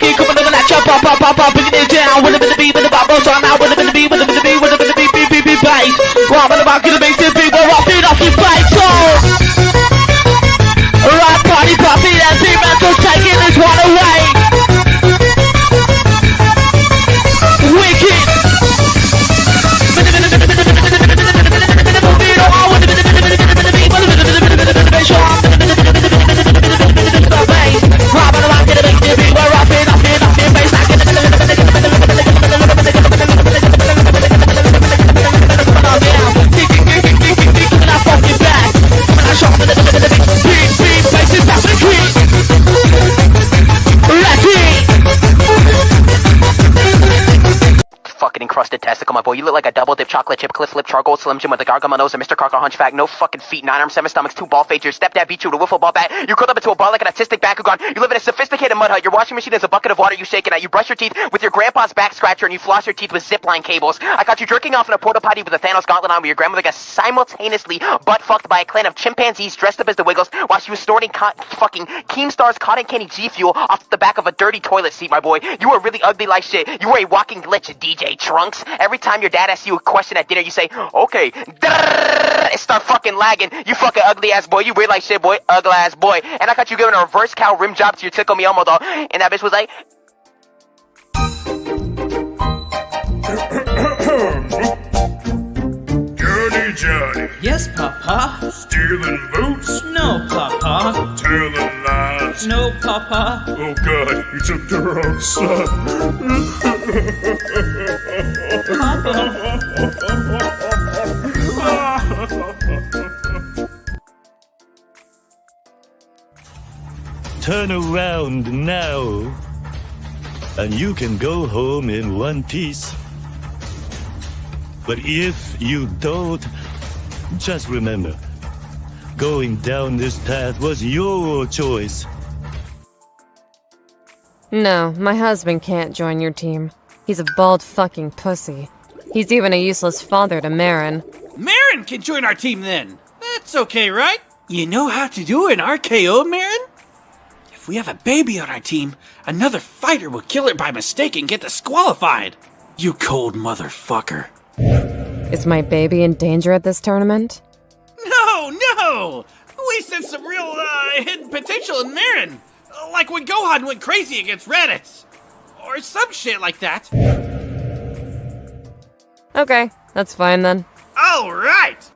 wicked, coming over that chop, pop, bringing it down. With the beat, with the bubble, so I'm out with the beat, with the beat, with the beat, bass. Well, I'm about to make the beat, we're off it off your bike, so. Right, party, poppy, that team, man, so taking this one away. Wicked. Fucking encrusted testicle, my boy. You look like a double dip chocolate chip cliff lip charcoal slim jim with a gargle on my nose and Mr. Carker hunchback. No fucking feet, 9 arms, 7 stomachs, 2 ball fades. Your stepdad beat you with a wiffle ball bat. You curled up into a ball like an autistic Bakugan. You live in a sophisticated mud hut. Your washing machine is a bucket of water you shaking at. You brush your teeth with your grandpa's back scratcher and you floss your teeth with zipline cables. I caught you jerking off in a porta potty with a Thanos gauntlet on where your grandmother got simultaneously butt fucked by a clan of chimpanzees dressed up as the Wiggles while she was snorting fucking Keemstar's cotton candy G Fuel off the back of a dirty toilet seat, my boy. You were really ugly like shit. You were a walking glitch, DJ Trunks. Every time your dad asks you a question at dinner, you say, okay, and start fucking lagging. You fucking ugly ass boy. You weird like shit, boy. Ugly ass boy. And I caught you giving a reverse cow rim job to your Tickle Me Elmo doll. And that bitch was like, Johnny. Yes, Papa. Stealing boots? No, Papa. Telling lies? No, Papa. Oh God, you took the wrong son. Turn around now, and you can go home in one piece. But if you don't, just remember, going down this path was your choice. No, my husband can't join your team. He's a bald fucking pussy. He's even a useless father to Marin. Marin can join our team then. That's okay, right? You know how to do an RKO, Marin? If we have a baby on our team, another fighter will kill her by mistake and get disqualified. You cold motherfucker. Is my baby in danger at this tournament? No! We sense some real, hidden potential in Marin. Like when Gohan went crazy against Raditz. Or some shit like that. Okay, that's fine then. Alright!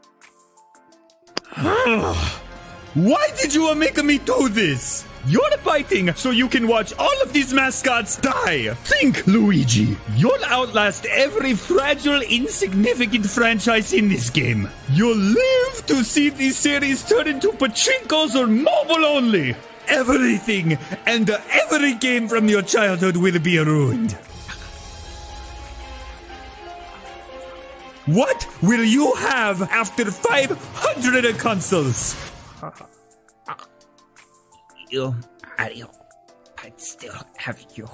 Why did you make me do this? You're fighting so you can watch all of these mascots die. Think, Luigi. You'll outlast every fragile, insignificant franchise in this game. You'll live to see these series turn into pachinkos or mobile only. Everything and every game from your childhood will be ruined. What will you have after 500 consoles? I'd still have you.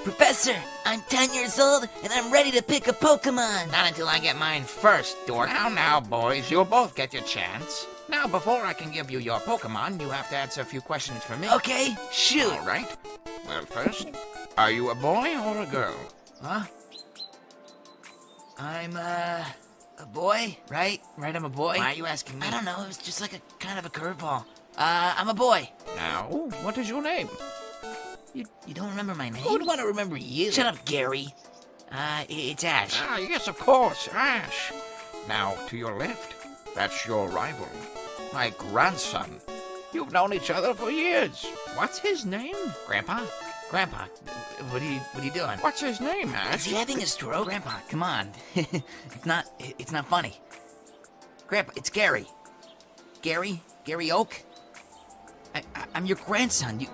Professor, I'm 10 years old and I'm ready to pick a Pokemon. Not until I get mine first, dork. Now, boys, you'll both get your chance. Now, before I can give you your Pokemon, you have to answer a few questions for me. Okay, shoot. All right. Well, first, are you a boy or a girl? Huh? I'm, a boy, right? Right, I'm a boy. Why are you asking me? I don't know, it was just like a kind of a curveball. I'm a boy. Now, what is your name? You don't remember my name? Who would want to remember you? Shut up, Gary. It's Ash. Ah, yes, of course, Ash. Now, to your left, that's your rival, my grandson. You've known each other for years. What's his name? Grandpa? Grandpa, what are you doing? What's his name, Ash? Is he having a stroke? Grandpa, come on. It's not funny. Grandpa, it's Gary. Gary Oak? I'm your grandson. You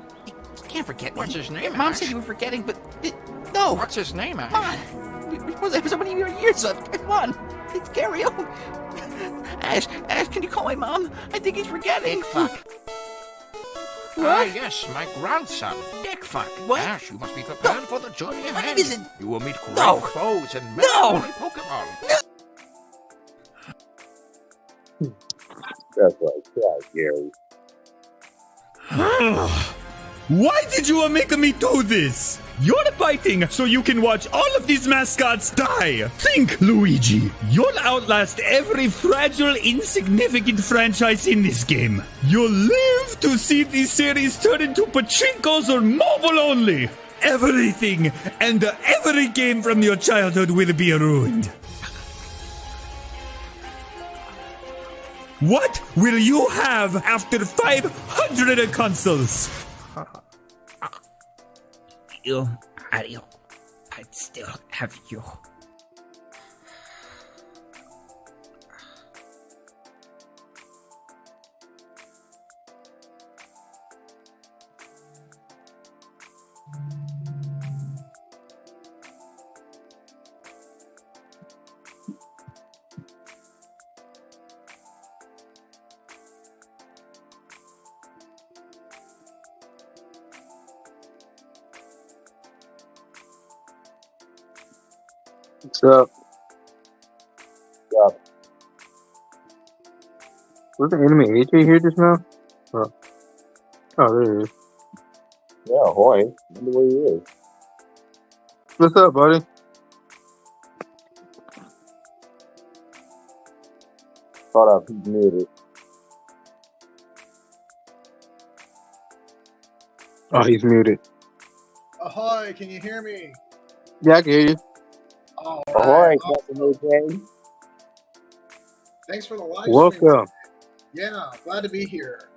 can't forget me. What's his name, Mom Ash? said you were forgetting, but... no! What's his name, Ash? Come on! We was so many years of... Come on! It's Gary Oak! Ash, can you call my mom? I think he's forgetting. Dick fuck. Ah, yes, my grandson, Dick Fuck. What? Ash, you must be prepared for the journey ahead. My name isn't... You will meet great No. foes and many Pokemon. No. That's right. try, Gary. Why did you make me do this? You're fighting so you can watch all of these mascots die. Think, Luigi. You'll outlast every fragile, insignificant franchise in this game. You'll live to see these series turn into pachinkos or mobile only. Everything and every game from your childhood will be ruined. What will you have after 500 consoles? Mario, I'd still have you. What's up? What's up? Was the enemy AJ here just now? Oh, there he is. Yeah, Hoy. I wonder where he is. What's up, buddy? Thought I'd be muted. Oh, he's muted. Ahoy, can you hear me? Yeah, I can hear you. All Ahoy, right. Captain AJ. Thanks for the live stream. Welcome. Yeah, glad to be here.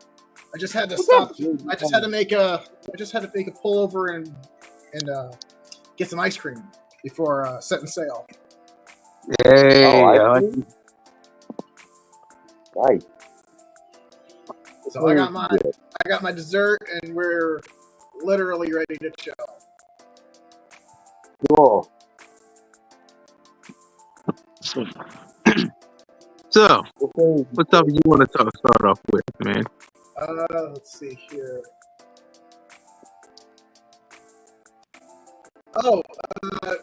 I just had to stop. I just had to make a pullover and get some ice cream before setting sail. Hey, Oh, nice. So I got my dessert and we're literally ready to chill. Cool. So, what topic you want to start off with, man? Let's see here. Oh,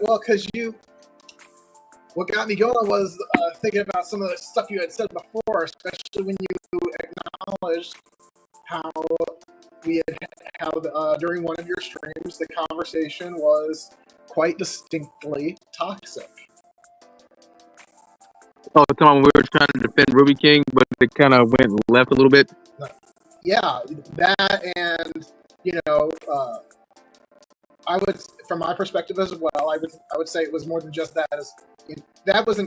well, what got me going was thinking about some of the stuff you had said before, especially when you acknowledged how during one of your streams the conversation was quite distinctly toxic. Oh, the time we were trying to defend Ruby King, but it kind of went left a little bit. Yeah, that, and I would, from my perspective as well, I would say it was more than just that. That was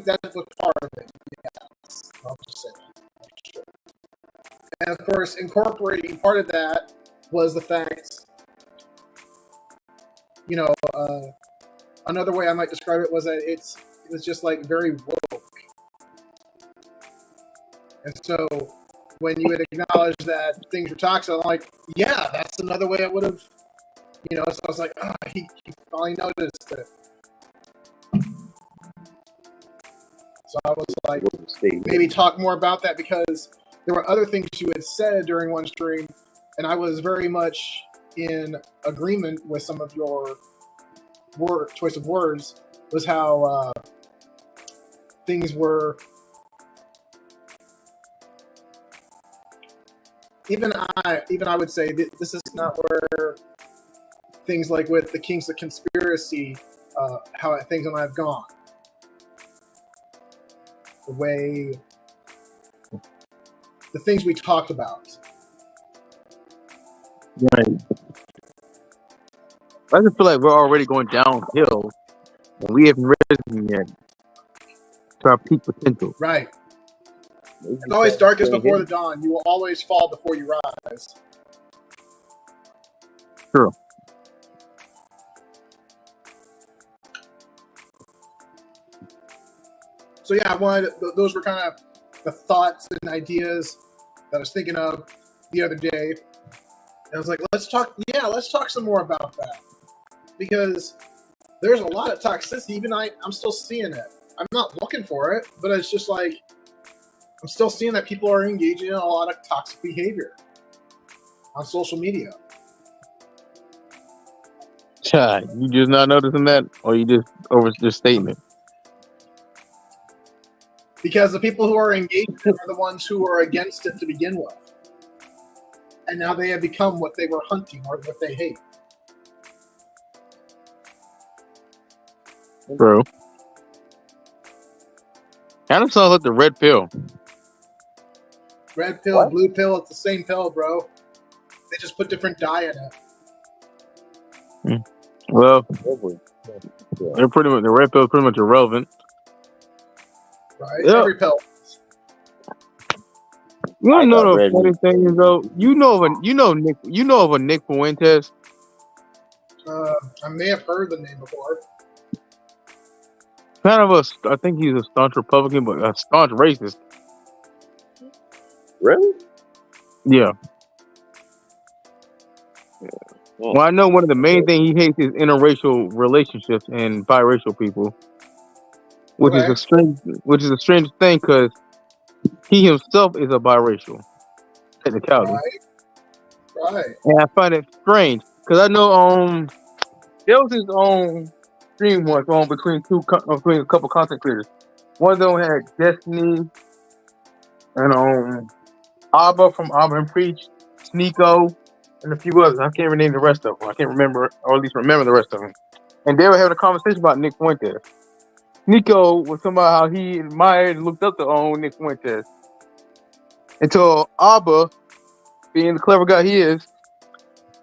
part of it. Yes, I'll just say that. Sure. And of course, incorporating part of that was the fact, another way I might describe it was that it was just like very woke. And so when you had acknowledged that things were toxic, I'm like, yeah, that's another way I would have, so I was like, he finally noticed it. So I was like, maybe talk more about that, because there were other things you had said during one stream, and I was very much in agreement with some of your choice of words, was how things were. Even I would say that this is not where things like with the Kings of Conspiracy, how things might have gone. The things we talked about. Right. I just feel like we're already going downhill, and we haven't risen yet to our peak potential. Right. It's always darkest before the dawn. You will always fall before you rise. True. So yeah, those were kind of the thoughts and ideas that I was thinking of the other day. And I was like, let's talk some more about that. Because there's a lot of toxicity. Even I'm still seeing it. I'm not looking for it, but it's just like, I'm still seeing that people are engaging in a lot of toxic behavior on social media. You just not noticing that, or you just overstating it? Because the people who are engaged are the ones who are against it to begin with. and now they have become what they were hunting or what they hate. Bro. Kind of sounds like the red pill. Red pill, blue pill, it's the same pill, bro. They just put different dye in it. Well, they're pretty much the red pill is pretty much irrelevant. Right? Yep. Every pill. You want to know the funny thing is though? You know of a Nick Fuentes? I may have heard the name before. Kind of I think he's a staunch Republican, but a staunch racist. Really? Yeah. Well, I know one of the main things he hates is interracial relationships and biracial people, which is a strange thing because he himself is a biracial technicality. Right. And I find it strange because I know there was his stream once between a couple content creators. One of them had Destiny and Abba from Abba and Preach, Sneeko, and a few others. I can't rename the rest of them. I can't remember, or at least remember the rest of them. And they were having a conversation about Nick Fuentes. Sneeko was talking about how he admired and looked up to Nick Fuentes. Until Abba, being the clever guy he is,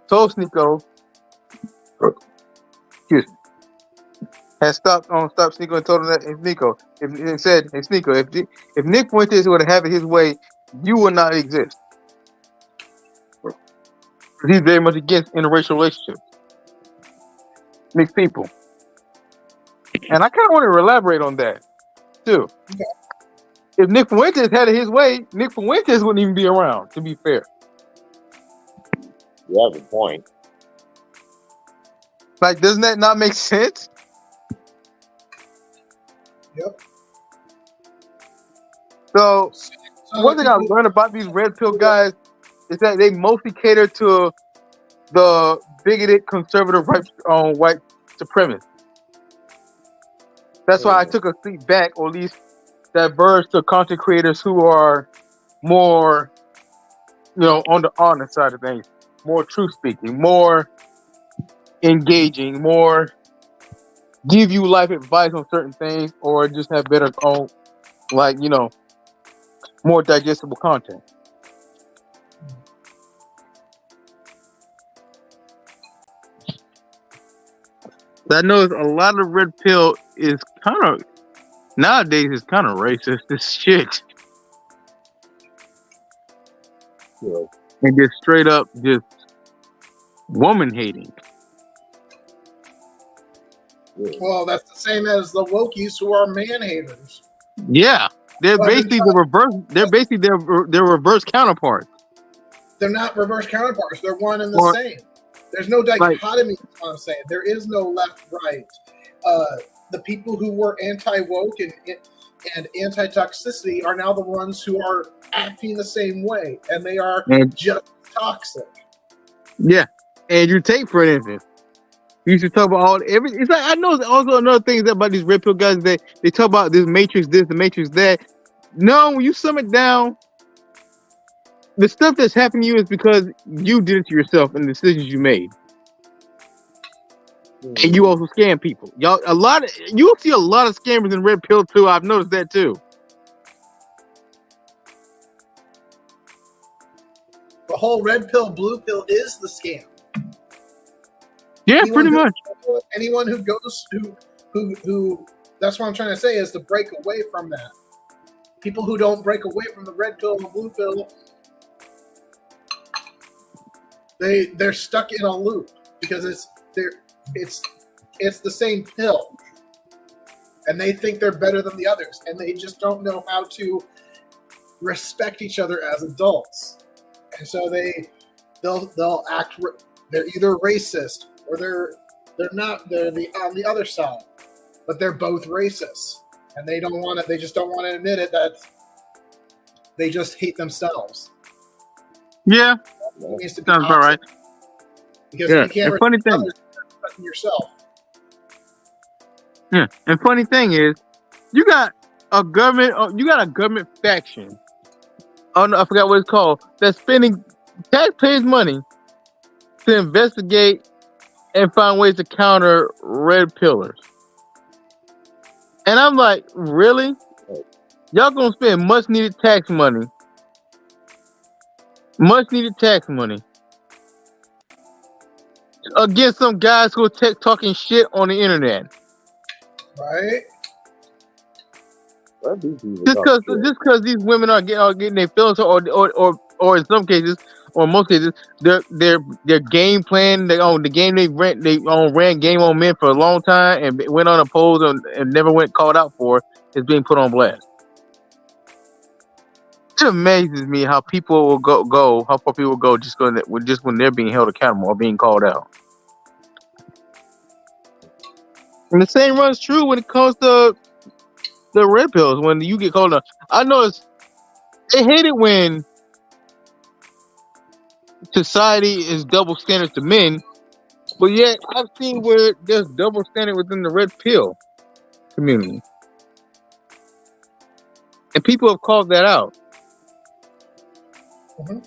told Sneeko, excuse me, had stopped Sneeko and told him that Sneeko, and said, "Hey Sneeko, if Nick Fuentes would have it his way, you would not exist." He's very much against interracial relationships, mixed people, and I kind of want to elaborate on that too. Okay. If Nick Fuentes had it his way, Nick Fuentes wouldn't even be around. To be fair, you have a point. Like, doesn't that not make sense? Yep. So one thing I've learned about these red pill guys is that they mostly cater to the bigoted conservative white supremacists. That's why I took a seat back, or at least diverged to content creators who are more, on the honest side of things, more truth speaking, more engaging, more give you life advice on certain things, or just have better more digestible content. I know a lot of red pill is nowadays is kind of racist. This shit. Yeah. And just straight up just woman hating. Well, that's the same as the wokies who are man haters. Yeah, they're basically the reverse. They're basically their reverse counterparts. They're not reverse counterparts. They're one and the same. There's no dichotomy. That's what I'm saying. There is no left right. The people who were anti-woke and anti-toxicity are now the ones who are acting the same way, and they are just toxic. Yeah, and you take, for instance, you used to talk about everything. It's like, I know also another thing is about these red pill guys, they talk about this matrix this, the matrix that. No, when you sum it down, the stuff that's happening to you is because you did it to yourself and the decisions you made. And you also scam people. You'll see a lot of scammers in red pill too. I've noticed that too. The whole red pill, blue pill is the scam. Yeah, pretty much. Anyone who goes who that's what I'm trying to say is to break away from that. People who don't break away from the red pill and the blue pill, they're stuck in a loop because it's the same pill, and they think they're better than the others, and they just don't know how to respect each other as adults, and so they'll act. They're either racist or they're not. They're on the other side, but they're both racist, and they don't want it. They just don't want to admit it that they just hate themselves. Yeah, sounds about right. Because you can't funny thing, others, yourself. Yeah, and funny thing is, you got a government faction. Oh no, I forgot what it's called. That's spending taxpayers' money to investigate and find ways to counter red pillars. And I'm like, really? Y'all gonna spend much needed tax money against some guys who are talking shit on the internet. Right? Just because these women are getting their feelings, or in some cases, or in most cases, their game plan, the game they ran Game on Men for a long time and went unopposed and never went called out for, is being put on blast. It amazes me how people will go how far people will go just when they're being held accountable or being called out. And the same runs true when it comes to the red pills. When you get called out, I know they hate it when society is double standards to men, but yet I've seen where there's double standard within the red pill community, and people have called that out. Mm-hmm.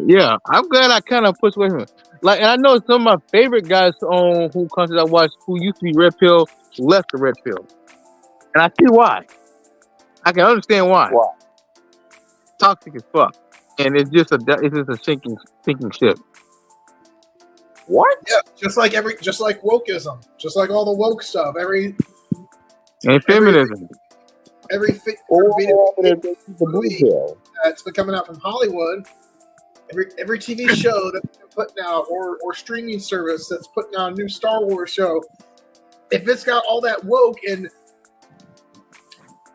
Yeah, I'm glad I kind of pushed away from it. Like, and I know some of my favorite guys on who content I watch who used to be red pill left the red pill, and I see why. I can understand why. Toxic as fuck, and it's just a sinking ship. What? Yeah, just like wokeism, just like all the woke stuff. And feminism. Every movie that's been coming out from Hollywood, every TV show that's been putting out, or streaming service that's putting out a new Star Wars show, if it's got all that woke and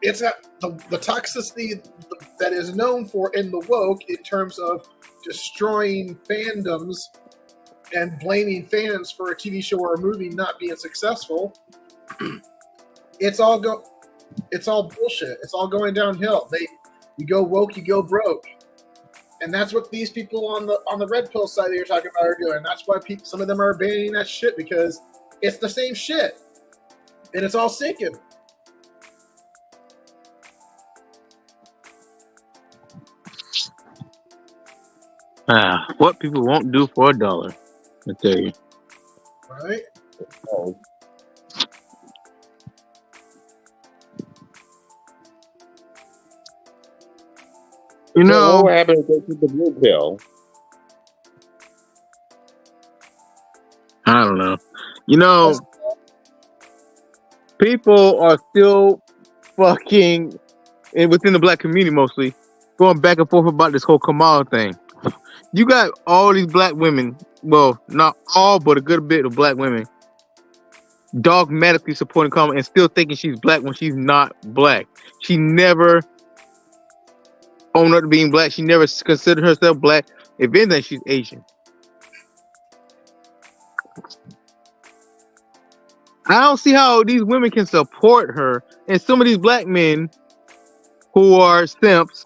it's got the toxicity that is known for in the woke in terms of destroying fandoms and blaming fans for a TV show or a movie not being successful, it's all bullshit. It's all going downhill. You go woke, you go broke, and that's what these people on the red pill side that you're talking about are doing. That's why some of them are banning that shit, because it's the same shit, and it's all sinking. What people won't do for $1, I tell you. Right? You know, what happened to the blue pill? I don't know. You know, people are still fucking, and within the black community mostly, going back and forth about this whole Kamala thing. You got all these black women, well, not all, but a good bit of black women, dogmatically supporting Kamala and still thinking she's black when she's not black. She never owned up to being black. She never considered herself black. If anything, she's Asian. I don't see how these women can support her, and some of these black men who are simps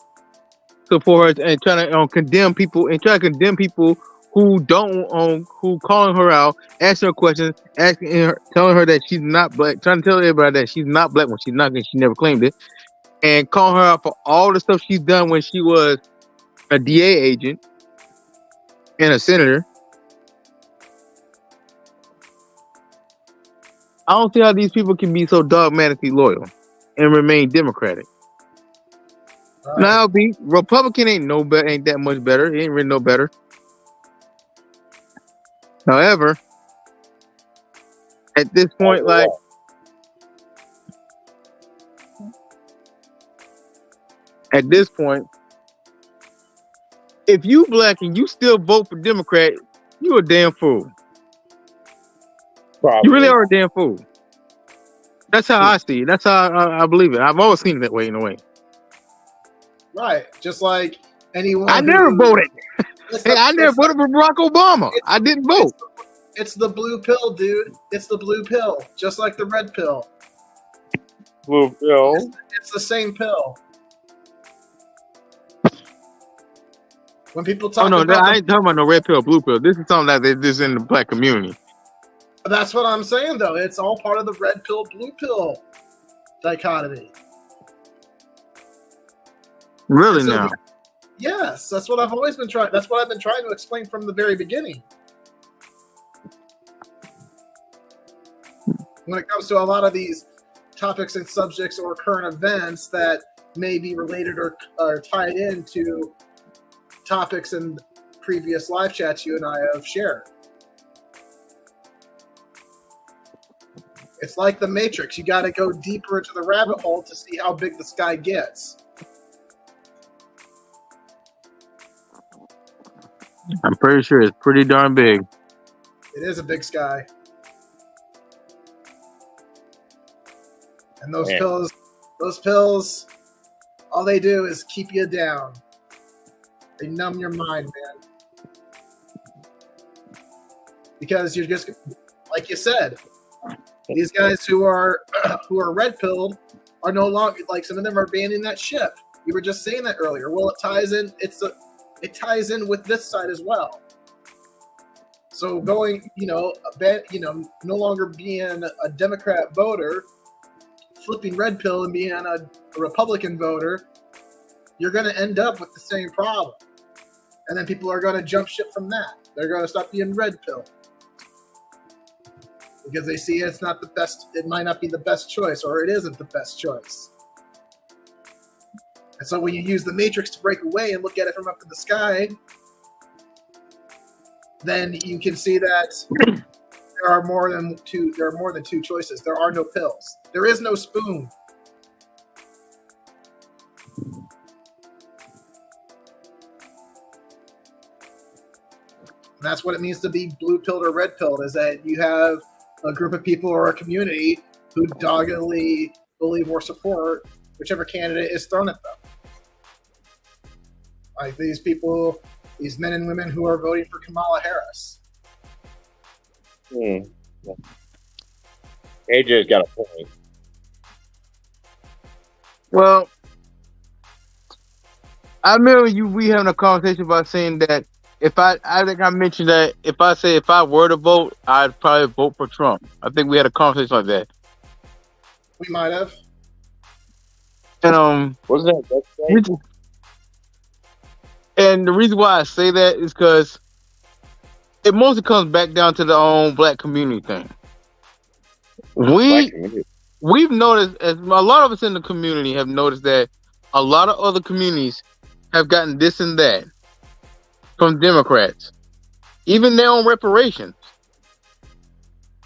support her and trying to condemn people who don't who calling her out, asking her questions, telling her that she's not black, trying to tell everybody that she's not black when she's not, because she never claimed it, and calling her out for all the stuff she's done when she was a DA agent and a senator. I don't see how these people can be so dogmatically loyal and remain Democratic. Right. Now, Republican ain't that much better. It ain't really no better. However, at this point, if you black and you still vote for Democrat, you a damn fool. Probably. You really are a damn fool. That's how I see it. That's how I believe it. I've always seen it that way, in a way. Right. Just like anyone. I never voted. I never voted for Barack Obama. I didn't vote. It's the blue pill, dude. It's the blue pill. Just like the red pill. Blue pill? It's the same pill. When people talk I ain't talking about no red pill, blue pill. This is something that is in the black community. That's what I'm saying, though. It's all part of the red pill, blue pill dichotomy. Really now? Yes, that's what I've always been trying. That's what I've been trying to explain from the very beginning. When it comes to a lot of these topics and subjects or current events that may be related or tied into topics in previous live chats you and I have shared. It's like the Matrix. You got to go deeper into the rabbit hole to see how big the sky gets. I'm pretty sure it's pretty darn big. It is a big sky. And those pills, all they do is keep you down. They numb your mind, man. Because you're just, like you said, these guys who are red pilled are no longer, like, some of them are abandoning that ship. You were just saying that earlier. Well, it ties in. It ties in with this side as well. So going, no longer being a Democrat voter, flipping red pill and being a Republican voter, you're going to end up with the same problem. And then people are going to jump ship from that. They're going to stop being red pill. Because they see it's not the best, it might not be the best choice, or it isn't the best choice. And so when you use the Matrix to break away and look at it from up in the sky, then you can see that there are more than two choices. There are no pills. There is no spoon. And that's what it means to be blue pilled or red pilled, is that you have a group of people or a community who doggedly believe or support whichever candidate is thrown at them. Like these people, these men and women who are voting for Kamala Harris. AJ's got a point. Well, I remember we having a conversation about saying that I think I mentioned that if I were to vote, I'd probably vote for Trump. I think we had a conversation like that. We might have. And wasn't that? And the reason why I say that is because it mostly comes back down to the black community thing. We've noticed, as a lot of us in the community have noticed, that a lot of other communities have gotten this and that from Democrats, even their own reparations.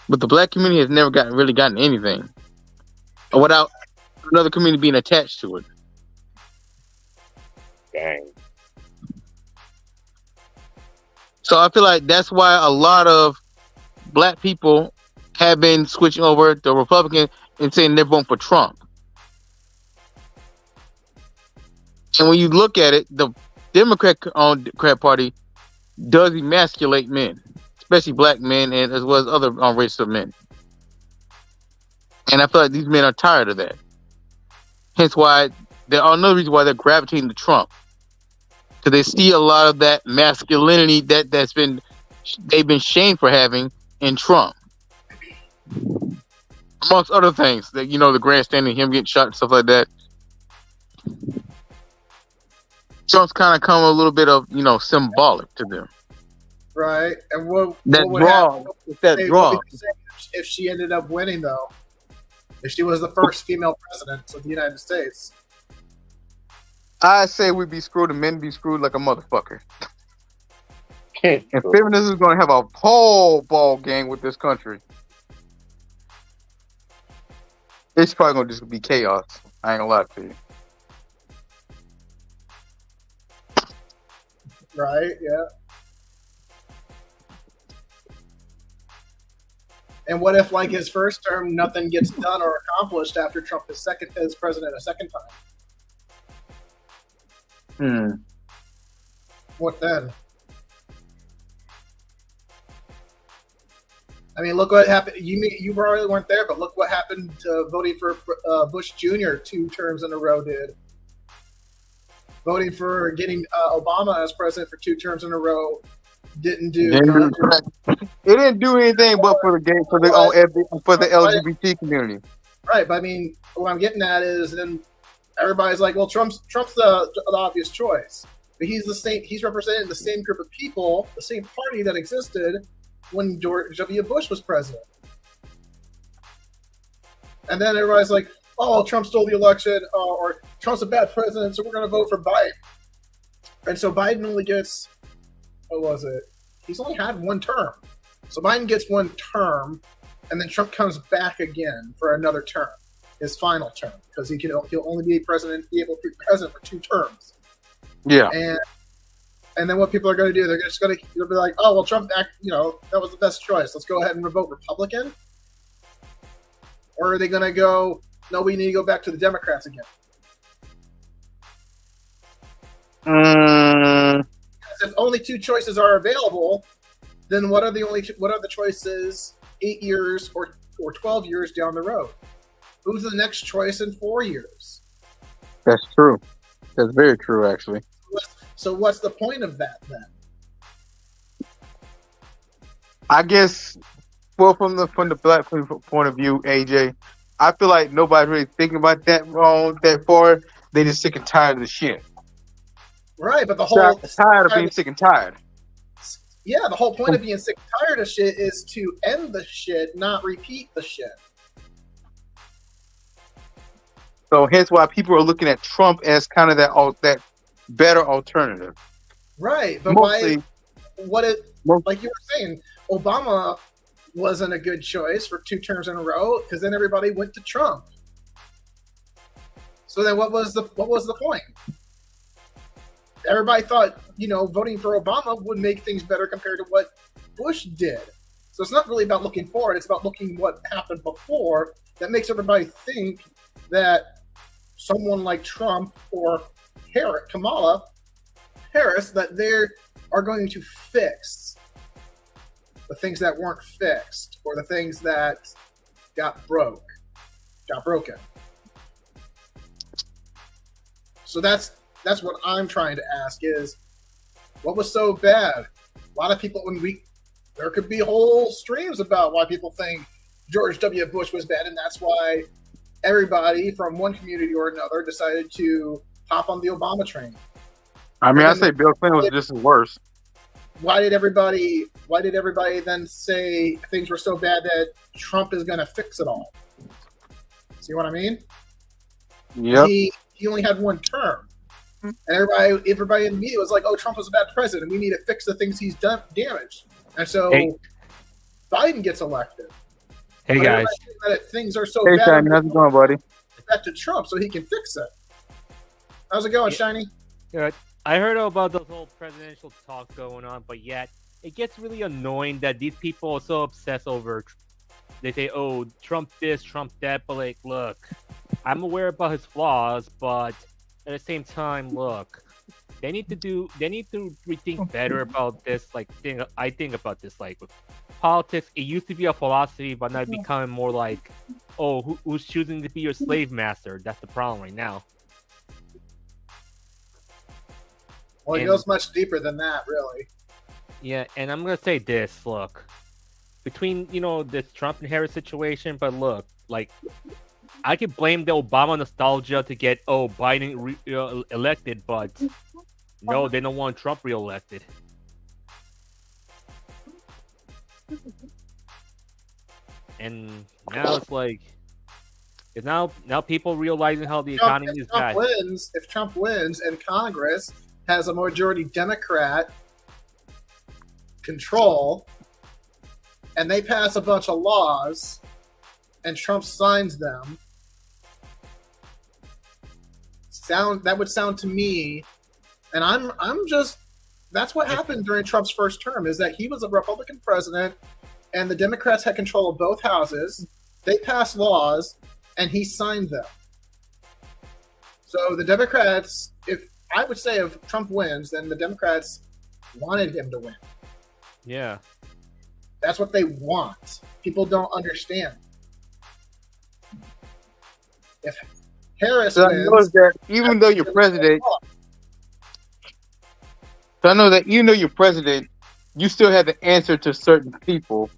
But the black community has never really gotten anything without another community being attached to it. Dang. So I feel like that's why a lot of black people have been switching over to Republican and saying they're voting for Trump. And when you look at it, the Democrat Party does emasculate men, especially black men, and as well as other races of men. And I feel like these men are tired of that. Hence why there are another reason why they're gravitating to Trump. Because they see a lot of that masculinity they've been shamed for having in Trump. Amongst other things, that the grandstanding, him getting shot and stuff like that. Trump's kind of come a little bit of symbolic to them. Right. And what would draw. It's that draw. What would you say if she ended up winning, though? If she was the first female president of the United States? I say we'd be screwed and men be screwed like a motherfucker. And feminism is going to have a whole ball game with this country. It's probably going to just be chaos. I ain't going to lie to you. Right, yeah. And what if, like, his first term, nothing gets done or accomplished after Trump is president a second time? What then? I mean, look what happened. You probably weren't there, but look what happened to voting for Bush Jr. 2 terms in a row did. Voting for getting Obama as president for 2 terms in a row didn't do. It didn't do anything but for the LGBT community. Right, but I mean, what I'm getting at is then everybody's like, well, Trump's the obvious choice. But he's the same. He's representing the same group of people, the same party that existed when George W. Bush was president. And then everybody's like, "Oh, Trump stole the election," or "Trump's a bad president, so we're going to vote for Biden." And so Biden only gets, what was it? He's only had one term. So Biden gets one term, and then Trump comes back again for another term, his final term, because he'll only be able to be president for 2 terms. Yeah. And then what people are going to do, they're just going to be like, "Oh, well, Trump, that was the best choice. Let's go ahead and vote Republican." Or are they going to go, "No, we need to go back to the Democrats again"? If only 2 choices are available, then what are the choices 8 years or 12 years down the road? Who's the next choice in 4 years? That's true. That's very true, actually. So what's the point of that then? I guess, well, from the black point of view, AJ, I feel like nobody's really thinking about that that far. They just sick and tired of the shit. Right, but the whole tired of being sick and tired. Yeah, the whole point of being sick and tired of shit is to end the shit, not repeat the shit. So hence why people are looking at Trump as kind of that better alternative. Right, but Mostly, like you were saying, Obama wasn't a good choice for 2 terms in a row because then everybody went to Trump. So then what was the point? Everybody thought, voting for Obama would make things better compared to what Bush did. So it's not really about looking forward. It's about looking what happened before that makes everybody think that someone like Trump or Kamala Harris, that they are going to fix the things that weren't fixed or the things that got broken. So that's what I'm trying to ask is, what was so bad? A lot of people, there could be whole streams about why people think George W. Bush was bad, and that's why everybody from one community or another decided to hop on the Obama train. I mean, I say Bill Clinton was just as worse. Why did everybody then say things were so bad that Trump is going to fix it all? See what I mean? Yep. He only had one term. And everybody in the media was like, "Oh, Trump was a bad president. We need to fix the things he's done damaged." And so Biden gets elected. Hey, guys. That things are so Hey, bad. Shiny, how's it going, buddy? Back to Trump so he can fix it. How's it going, Shiny? Good. I heard about those whole presidential talks going on, but yet it gets really annoying that these people are so obsessed over. They say, "Oh, Trump this, Trump that," but like, look, I'm aware about his flaws, but at the same time, look, they need to rethink better about this. Like, I think about this, like, with politics, it used to be a philosophy, but now it's becoming more like, oh, who's choosing to be your slave master? That's the problem right now. Well, it goes much deeper than that, really. Yeah, and I'm gonna say this, look, between, this Trump and Harris situation, but look, like, I could blame the Obama nostalgia to get, Biden elected, but no, they don't want Trump reelected. And now it's like, now people realizing how the economy is bad. If Trump wins and Congress has a majority Democrat control, and they pass a bunch of laws, and Trump signs them, that would sound to me, and that's what happened during Trump's first term, is that he was a Republican president, and the Democrats had control of both houses. They passed laws, and he signed them. So the Democrats, if Trump wins, then the Democrats wanted him to win. Yeah. That's what they want. People don't understand. If Harris wins, that even though you're president, you still have to answer to certain people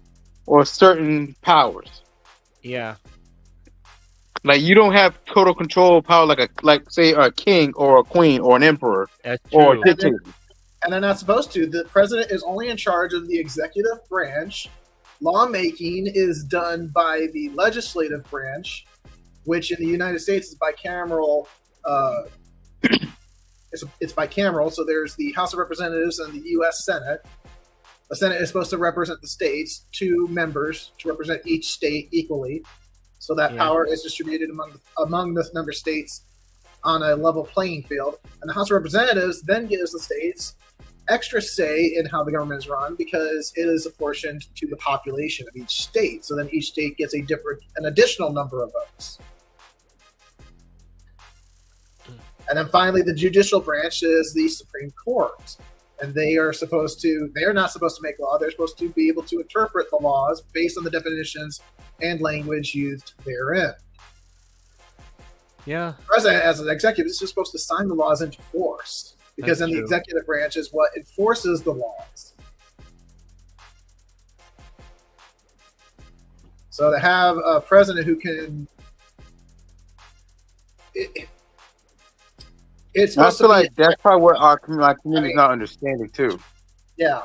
or certain powers. Yeah. Like you don't have total control of power, like say a king or a queen or an emperor That's or a true. dictator. And they're not supposed to. The president is only in charge of the executive branch. Lawmaking is done by the legislative branch, which in the United States is bicameral. It's bicameral, so there's the House of Representatives and the U.S. Senate. The Senate is supposed to represent the states, 2 members to represent each state equally, so that power is distributed among the member states on a level playing field. And the House of Representatives then gives the states extra say in how the government is run because it is apportioned to the population of each state. So then each state gets an additional number of votes. And then finally, the judicial branch is the Supreme Court. And they are not supposed to make law. They're supposed to be able to interpret the laws based on the definitions and language used therein. Yeah. The president, as an executive, is just supposed to sign the laws into force. Because then the executive branch is what enforces the laws. So to have a president who can... It's I feel like that's probably what our community is not understanding too. Yeah.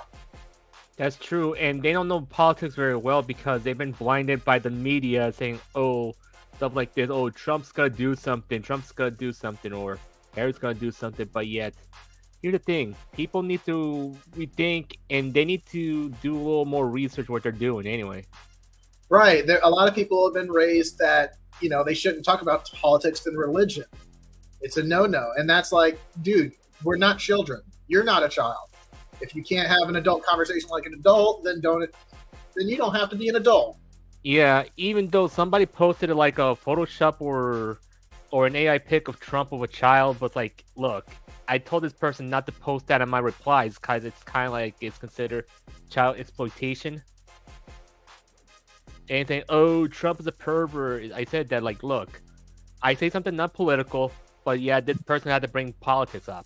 That's true, and they don't know politics very well because they've been blinded by the media saying, stuff like this, Trump's gonna do something, or Harry's gonna do something, but yet, here's the thing, people need to rethink, and they need to do a little more research what they're doing anyway. Right, a lot of people have been raised that, they shouldn't talk about politics and religion. It's a no-no, and that's like, dude, we're not children. You're not a child. If you can't have an adult conversation like an adult, then you don't have to be an adult. Yeah, even though somebody posted like a Photoshop or an AI pic of Trump of a child, but like, look, I told this person not to post that in my replies because it's kind of like it's considered child exploitation. Anything, Trump is a pervert. I said that, like, look, I say something not political, but yeah, this person had to bring politics up,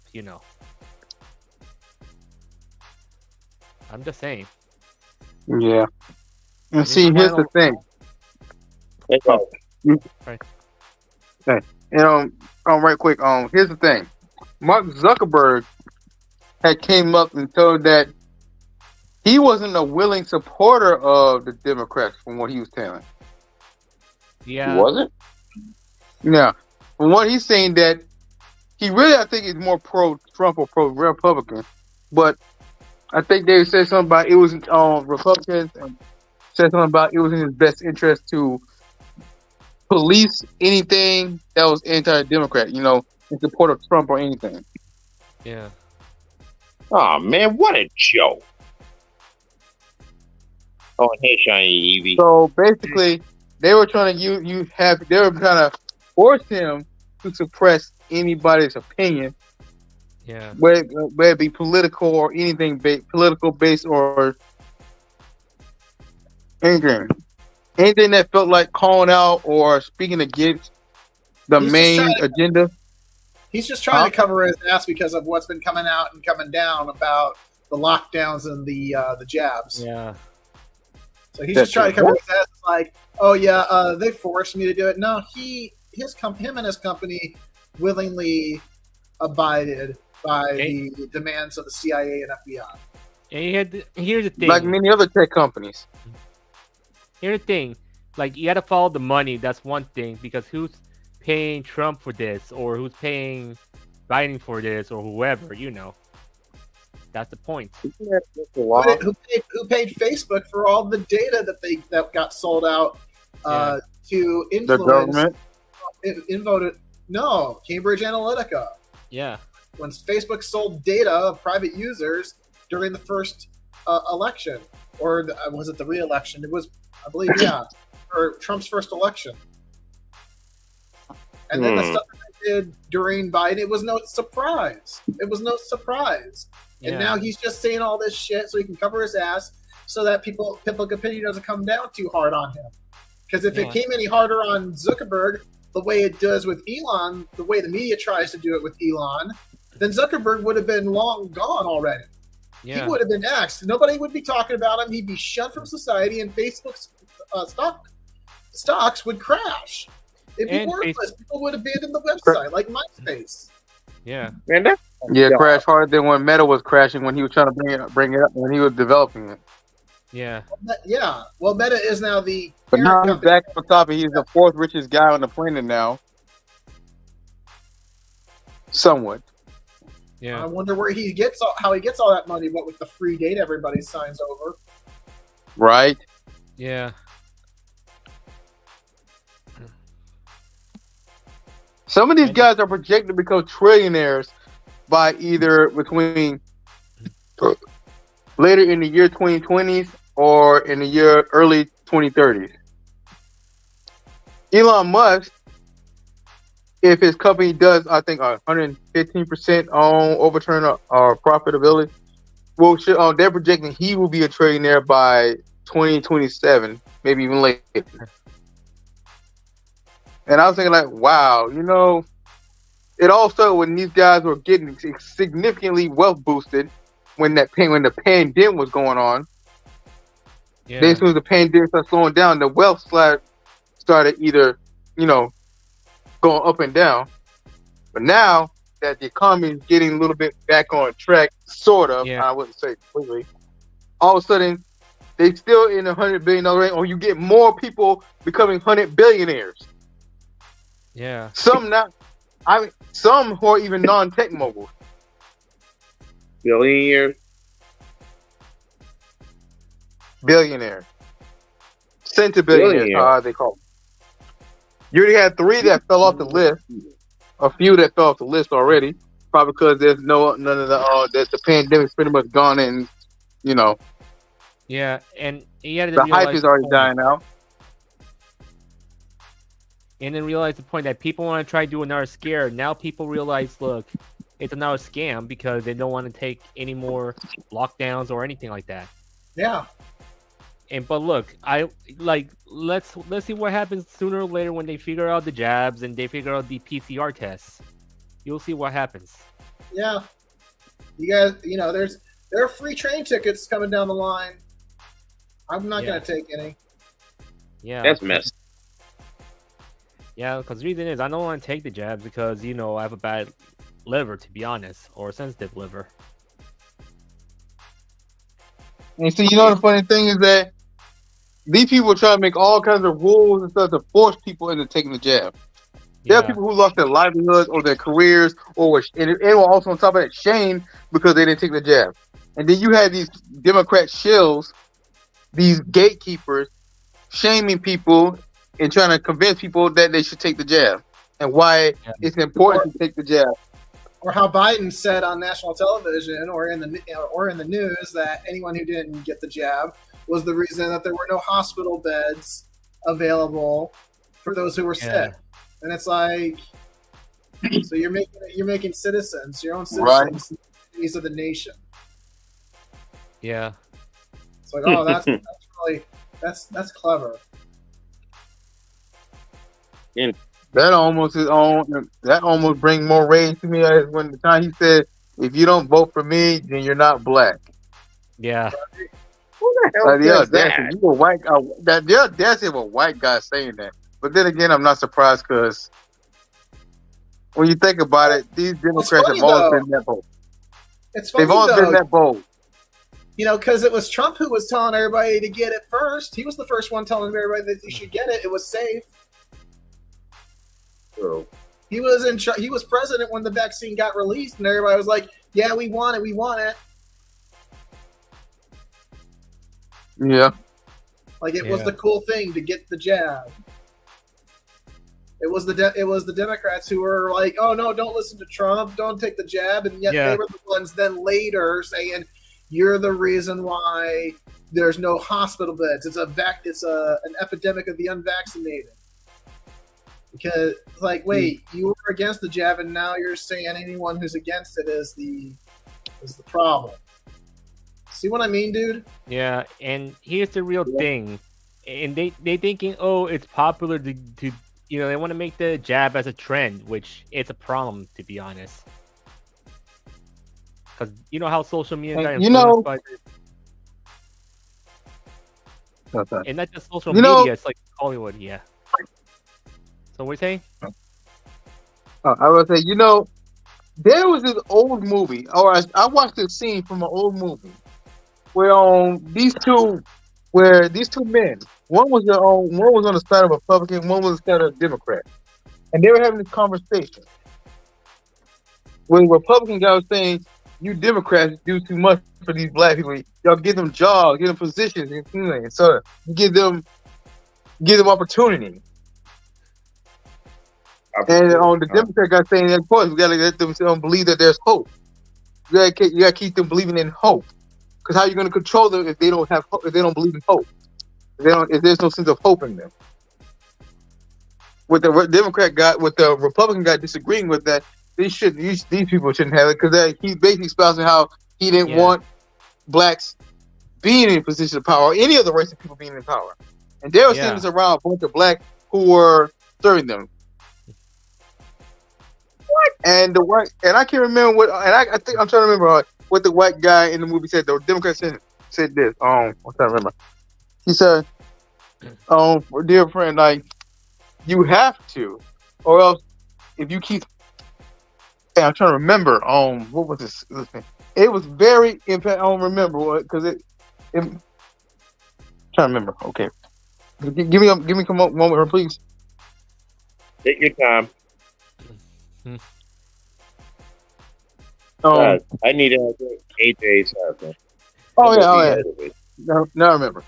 I'm just saying. Yeah. And see, here's the thing. Right. Right quick. Here's the thing. Mark Zuckerberg had came up and told that he wasn't a willing supporter of the Democrats, from what he was telling. Yeah. He wasn't? Yeah. From what he's saying, that he really, I think, is more pro-Trump or pro-Republican. But I think they said something about it was Republicans and said something about it was in his best interest to police anything that was anti-Democrat, in support of Trump or anything. Yeah. Oh man, what a joke! Oh, and hey, shiny Evie. So basically, they were trying to they were trying to force him to suppress anybody's opinion. Yeah. Whether it be political or anything political based or anything that felt like calling out or speaking against the main agenda. He's just trying to cover his ass because of what's been coming out and coming down about the lockdowns and the jabs. Yeah. So he's just trying to cover his ass. It's like, they forced me to do it. No, him and his company willingly abided by the demands of the CIA and FBI. And here's the thing. Like many other tech companies. Here's the thing. Like, you gotta follow the money. That's one thing. Because who's paying Trump for this? Or who's paying Biden for this? Or whoever, That's the point. Who paid Facebook for all the data that got sold out to influence the government? No, Cambridge Analytica. Yeah. When Facebook sold data of private users during the first election, or was it the re-election? It was, I believe, or Trump's first election. And then the stuff that they did during Biden, it was no surprise. And now he's just saying all this shit so he can cover his ass so that public opinion doesn't come down too hard on him. Because if it came any harder on Zuckerberg, the way it does with Elon, the way the media tries to do it with Elon, then Zuckerberg would have been long gone already. Yeah. He would have been axed. Nobody would be talking about him. He'd be shunned from society, and Facebook's stocks would crash. It'd be And worthless. People would abandon the website, like MySpace. Yeah. Man, that Yeah, crash harder than when Meta was crashing when he was trying to bring it up when he was developing it. Yeah. Yeah. Well, Meta is now the. But now he's company. back on top. He's the fourth richest guy on the planet now. Somewhat. Yeah. I wonder where he gets how he gets all that money. What with the free data everybody signs over. Right. Yeah. Some of these guys are projected to become trillionaires by either between later in the year 2020s or in the year early 2030s. Elon Musk, if his company does, I think, 115% on overturn or profitability, well, they're projecting he will be a trillionaire by 2027, maybe even later. And I was thinking, like, wow, it all started when these guys were getting significantly wealth boosted when the pandemic was going on. Yeah. Then as soon as the pandemic started slowing down, the wealth started either, going up and down. But now that the economy is getting a little bit back on track, sort of, I wouldn't say completely, all of a sudden, they still in the $100 billion range, or you get more people becoming 100 billionaires. Yeah. Some not. Some who are even non-tech moguls. billionaire. Billionaire. Centibillionaires, how they call them. You already had 3 that fell off the list. A few that fell off the list already. Probably because there's none of the pandemic's pretty much gone and, Yeah, and you had to the realize hype is already dying out. And then realize the point that people want to try to do another scare. Now people realize, look, it's another scam because they don't want to take any more lockdowns or anything like that. Yeah. But look, let's see what happens sooner or later when they figure out the jabs and they figure out the PCR tests. You'll see what happens. Yeah. You guys, there are free train tickets coming down the line. I'm not going to take any. Yeah. That's messed. Yeah, because the reason is I don't want to take the jabs because, I have a bad liver, to be honest, or a sensitive liver. And see, the funny thing is that these people try to make all kinds of rules and stuff to force people into taking the jab. There are people who lost their livelihoods or their careers, and were also on top of that shamed because they didn't take the jab. And then you had these Democrat shills, these gatekeepers, shaming people and trying to convince people that they should take the jab and why it's important to take the jab. Or how Biden said on national television or in the news that anyone who didn't get the jab was the reason that there were no hospital beds available for those who were sick. And it's like, so you're making citizens, your own citizens, enemies of the nation. Yeah. It's like, oh, that's really that's clever. That almost brings more rage to me as when the time he said, "If you don't vote for me, then you're not black." Yeah. Who the hell does that? You a white guy. The audacity of a white guy saying that. But then again, I'm not surprised because when you think about it, these Democrats have always been that bold. It's funny, They've always been that bold. Because it was Trump who was telling everybody to get it first. He was the first one telling everybody that you should get it. It was safe. Oh. He was he was president when the vaccine got released, and everybody was like, "Yeah, we want it. We want it." Yeah. Like it was the cool thing to get the jab. It was the Democrats who were like, "Oh no, don't listen to Trump. Don't take the jab," and yet they were the ones then later saying, "You're the reason why there's no hospital beds. It's an epidemic of the unvaccinated." Because like, wait, you were against the jab, and now you're saying anyone who's against it is the problem. See what I mean, dude? Yeah, and here's the real thing, and they thinking, oh, it's popular to they want to make the jab as a trend, which it's a problem, to be honest. Because you know how social media got influenced by this. And not just social media, it's like Hollywood, So what are you saying? I was say, there was this old movie, or I watched this scene from an old movie where these two men, one was on the side of Republican, one was on the side of Democrat, and they were having this conversation. When the Republican guy was saying, "You Democrats do too much for these black people. Y'all give them jobs, give them positions, and so you give them opportunity." And on the Democrat guy saying, "Of course, we gotta let them believe that there's hope. You gotta keep them believing in hope. Because how are you gonna control them if they don't have hope, if they don't believe in hope? If there's no sense of hope in them." With the Democrat guy, with the Republican guy disagreeing with that, these people shouldn't have it, because he's basically espousing how he didn't want blacks being in a position of power, or any other race of people being in power. And they were sending this around a bunch of black who were serving them. And I can't remember what, and I think I'm trying to remember what the white guy in the movie said. The Democrat said this. I'm trying to remember. He said, "Dear friend, like, you have to, or else if you keep." And I'm trying to remember. What was this? It was very impact. I don't remember because it. Trying to remember. Okay, give me a moment here, please. Take your time. I need to have AJ's husband. Oh yeah. Now I remember.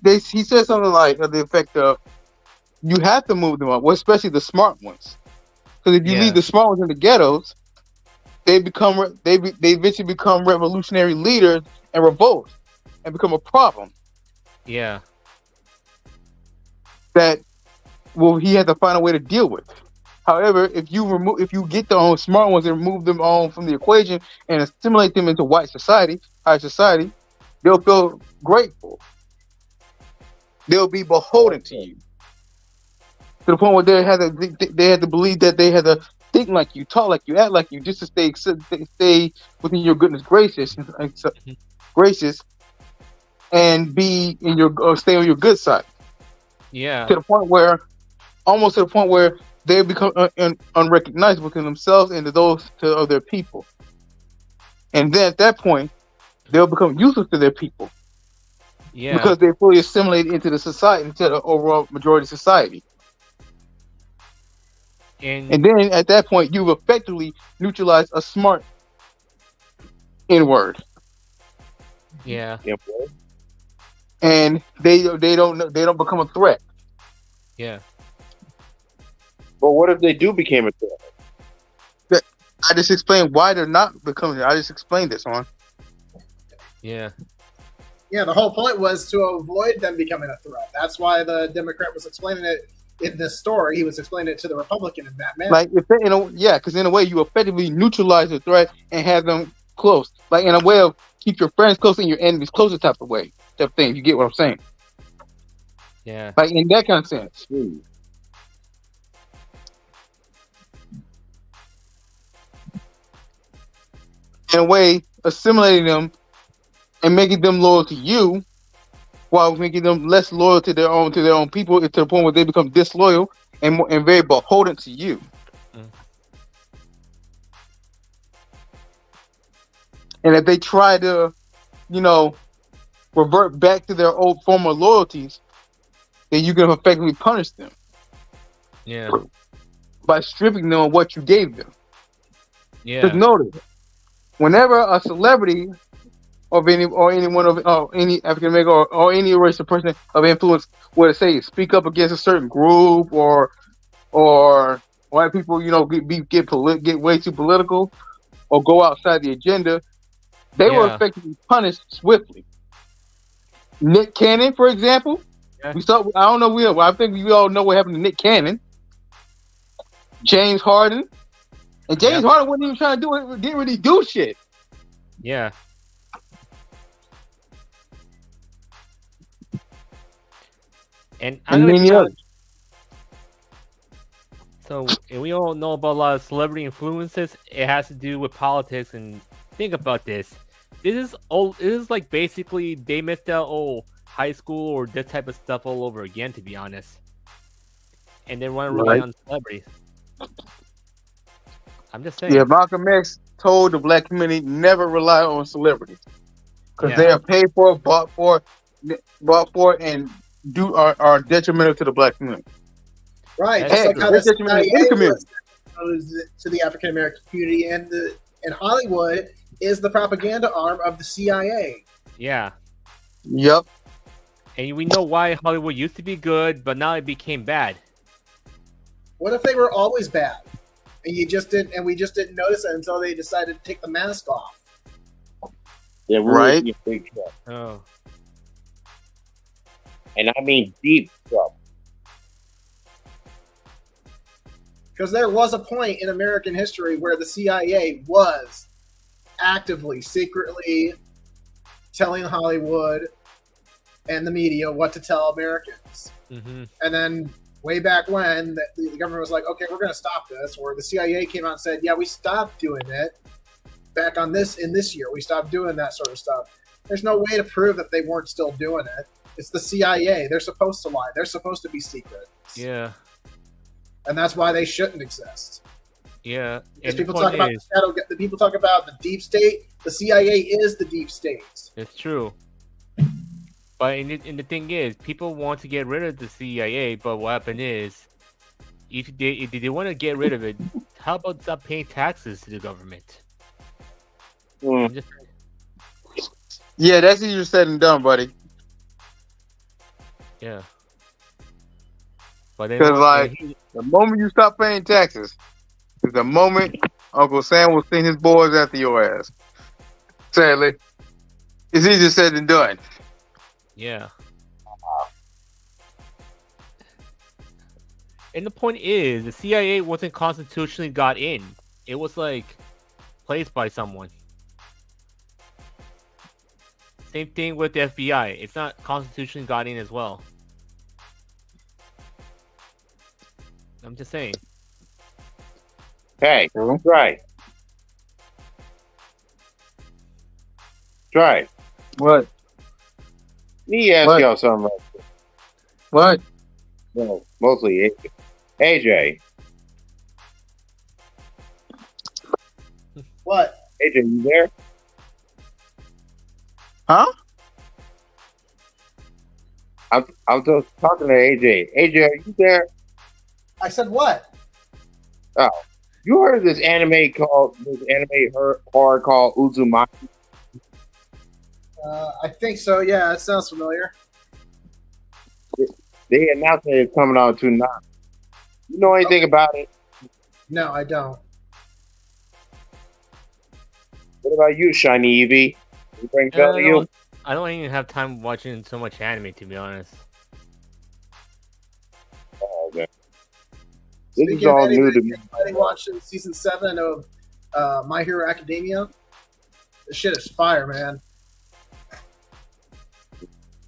He said something like the effect of, "You have to move them up, well, especially the smart ones, because if you leave the smart ones in the ghettos, they eventually become revolutionary leaders and revolt and become a problem." Yeah. That he had to find a way to deal with. However, if you get the smart ones and remove them from the equation and assimilate them into high society, they'll feel grateful. They'll be beholden to you, to the point where they had to believe that they had to think like you, talk like you, act like you, just to stay within your goodness gracious, and be stay on your good side. Yeah. To the point where they become unrecognizable to themselves and to those of their people. And then at that point, they'll become useless to their people. Yeah. Because they fully assimilate into the society, into the overall majority society. And then at that point, you've effectively neutralized a smart N-word. Yeah. And they don't become a threat. Yeah. But what if they do become a threat? I just explained why they're not becoming. I just explained this one. Yeah. Yeah, the whole point was to avoid them becoming a threat. That's why the Democrat was explaining it in this story. He was explaining it to the Republican in that manner. Like, because in a way you effectively neutralize the threat and have them close. Like, in a way of keep your friends close and your enemies closer type of thing. You get what I'm saying? Yeah. Like, in that kind of sense. In a way, assimilating them and making them loyal to you, while making them less loyal to their own people, to the point where they become disloyal and very beholden to you. And if they try to, revert back to their old former loyalties, then you can effectively punish them. Yeah. By stripping them of what you gave them. Yeah. Because notice, whenever a celebrity of any African American or any racial person of influence would say speak up against a certain group or white people, get way too political or go outside the agenda, they were effectively punished swiftly. Nick Cannon, for example, we saw. I think we all know what happened to Nick Cannon, James Harden, and James Harden wasn't even trying to do it. Didn't really do shit. Yeah. And many others. So we all know about a lot of celebrity influences. It has to do with politics, and think about this. This is like basically they missed out high school or this type of stuff all over again, to be honest. and they want to rely on celebrities. I'm just saying. Yeah, Malcolm X told the black community never rely on celebrities because they are paid for, bought for, and are detrimental to the black community. Right, just like how they're the detrimental CIA in the community. was to the African American community, and Hollywood is the propaganda arm of the CIA. Yeah. Yep. And we know why Hollywood used to be good, but now it became bad. What if they were always bad, and we just didn't notice it until they decided to take the mask off? Yeah, right. Big trouble. Oh. And I mean deep trouble. Because there was a point in American history where the CIA was actively, secretly telling Hollywood and the media what to tell Americans. Mm-hmm. And then way back when, the government was like, okay, we're going to stop this. Or the CIA came out and said, yeah, we stopped doing it. Back in this year, we stopped doing that sort of stuff. There's no way to prove that they weren't still doing it. It's the CIA. They're supposed to lie. They're supposed to be secret. Yeah. And that's why they shouldn't exist. Yeah. Because people talk about the people talk about the deep state. The CIA is the deep state. It's true. But and the thing is, people want to get rid of the CIA, but what happened is, if they want to get rid of it, how about stop paying taxes to the government? Yeah, that's easier said than done, buddy. Yeah. But because the moment you stop paying taxes is the moment Uncle Sam will send his boys after your ass. Sadly, it's easier said than done. Yeah. And the point is, the CIA wasn't constitutionally got in. It was placed by someone. Same thing with the FBI. It's not constitutionally got in as well. I'm just saying. Hey, try. What? Let me ask y'all something. What? No, mostly AJ. What? AJ, you there? Huh? I'm just talking to AJ. AJ, are you there? I said what? Oh, you heard this anime horror called Uzumaki? I think so. Yeah, it sounds familiar. They announced that it's coming out tonight. You know anything about it? No, I don't. What about you, Shiny Eevee? Does it ring bell to you? I don't even have time watching so much anime, to be honest. Oh, okay. Speaking This is all of new to me. anybody watching season 7 of My Hero Academia? This shit is fire, man.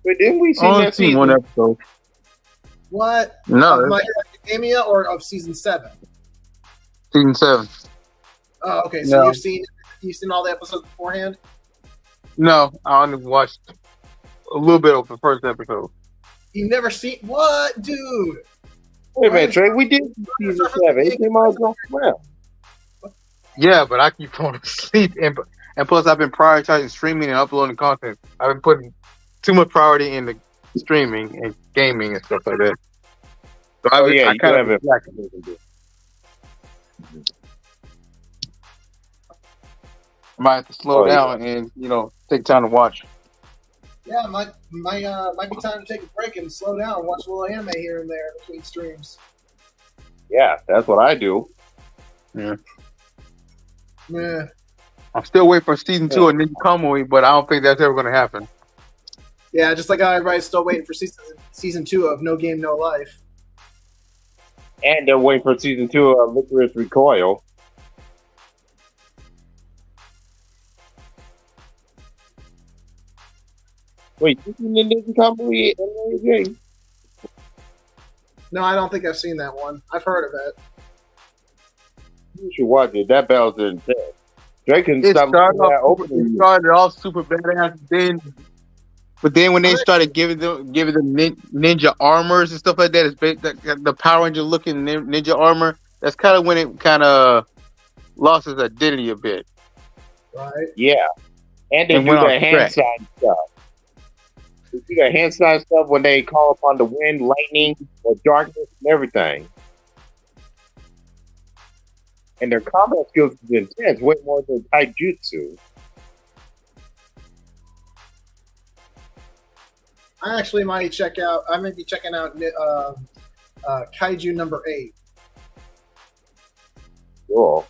But didn't we see that season? One episode. What? No. Of My Hero Academia or of season 7? Season 7. Oh, okay. So No. you've seen all the episodes beforehand? No, I only watched a little bit of the first episode. You've never seen what, dude? Wait a minute, Trey. We did season 7. It came out going well. Yeah, but I keep falling asleep, and plus I've been prioritizing streaming and uploading content. I've been putting too much priority into streaming and gaming and stuff like that. So I kind of been. I might have to slow down and take time to watch. Yeah, might be time to take a break and slow down and watch a little anime here and there between streams. Yeah, that's what I do. Yeah. Yeah. I'm still waiting for season 2 of Ninja Kamui, but I don't think that's ever going to happen. Yeah, just like how everybody's still waiting for season 2 of No Game No Life. And they're waiting for season 2 of Licorice Recoil. Wait, you seen the Ninja Kamui and No, I don't think I've seen that one. I've heard of it. You should watch it. That bell's intense. Drake can It stop started that opening. off super badass, then But then when they started giving them ninja armors and stuff like that, the Power Ranger looking ninja armor. That's kind of when it kind of lost its identity a bit. Right. Yeah, and they And do went off the hand track. sign stuff. They do the hand sign stuff when they call upon the wind, lightning, or darkness and everything. And their combat skills is intense, way more than taijutsu. I actually might check out. I may be checking out Kaiju number 8. Cool.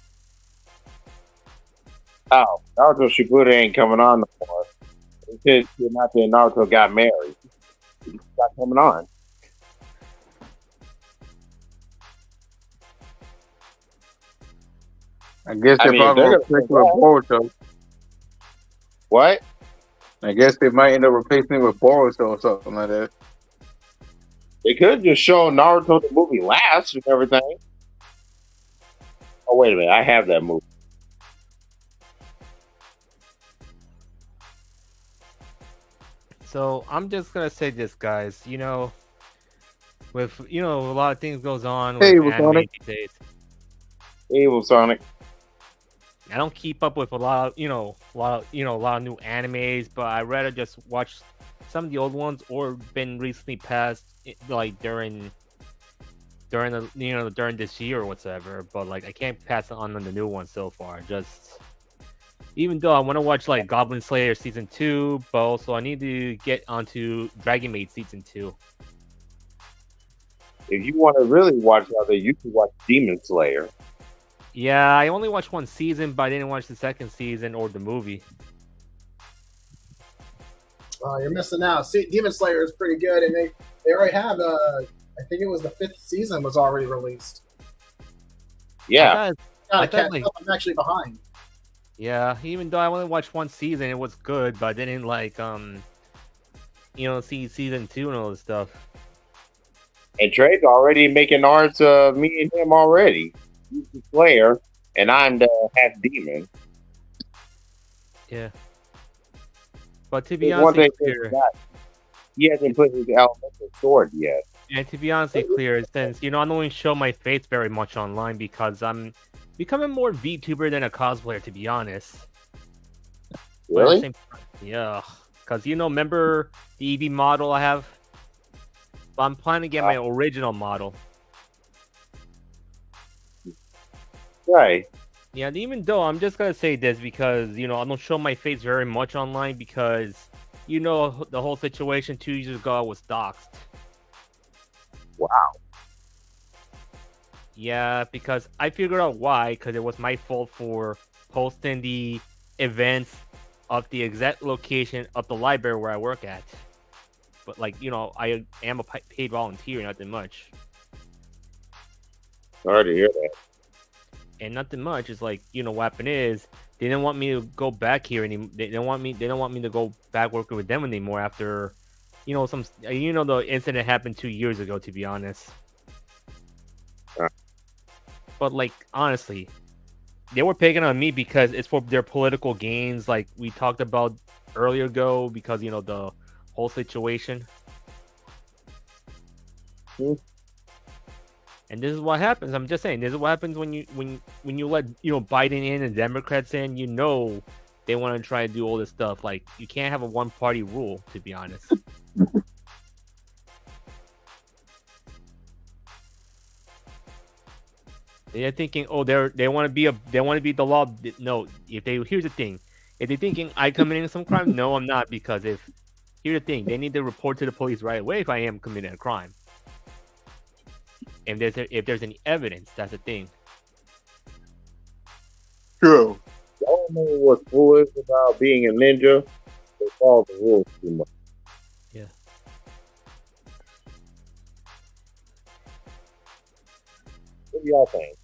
Oh, Naruto Shippuden ain't coming on no more. It said not that Naruto got married. He's not coming on. I guess they're probably they're replacing it with Boruto. What? I guess they might end up replacing it with Boruto or something like that. They could just show Naruto the movie last and everything. Oh, wait a minute. I have that movie. So I'm just gonna say this, guys. With a lot of things goes on with Hey, anime these days. Evil Sonic. I don't keep up with a lot of new animes, but I rather just watch some of the old ones or been recently passed like during this year or whatsoever. But like I can't pass on the new ones so far. Just even though I want to watch like Goblin Slayer season 2, but also I need to get onto Dragon Maid season 2. If you want to really watch out there, you can watch Demon Slayer. Yeah, I only watched one season, but I didn't watch the second season or the movie. You're missing out. See, Demon Slayer is pretty good, and they already have. I think it was the 5th season was already released. Yeah, I'm actually behind. Yeah, even though I only watched one season, it was good, but I didn't see season 2 and all this stuff. And Trey's already making arts of me and him already. He's the Slayer, and I'm the half demon. Yeah. But to be honest, he hasn't put his elemental sword yet. And to be honestly clear, since I don't even show my face very much online because I'm becoming more VTuber than a cosplayer, to be honest. Really? Yeah. Because remember the EV model I have? But I'm planning to get my original model. Right. Yeah, even though I'm just gonna say this because I don't show my face very much online because the whole situation 2 years ago I was doxxed. Wow. Yeah, because I figured out why, because it was my fault for posting the events of the exact location of the library where I work at. But I am a paid volunteer, nothing much. Sorry to hear that. And nothing much is what happened is they didn't want me to go back here anymore. They don't want me to go back working with them anymore after the incident happened 2 years ago, to be honest. But honestly, they were picking on me because it's for their political gains, like we talked about earlier ago, because the whole situation. And this is what happens. I'm just saying, this is what happens when you let Biden in and Democrats in. They want to try to do all this stuff. Like, you can't have a one-party rule, to be honest. They're thinking, they want to be the law. No, here's the thing. If they're thinking I committing some crime, no, I'm not, because here's the thing, they need to report to the police right away if I am committing a crime. If there's any evidence, that's the thing. True. I don't know what's foolish about being a ninja. They follow the rules too much. Yeah. What do y'all think?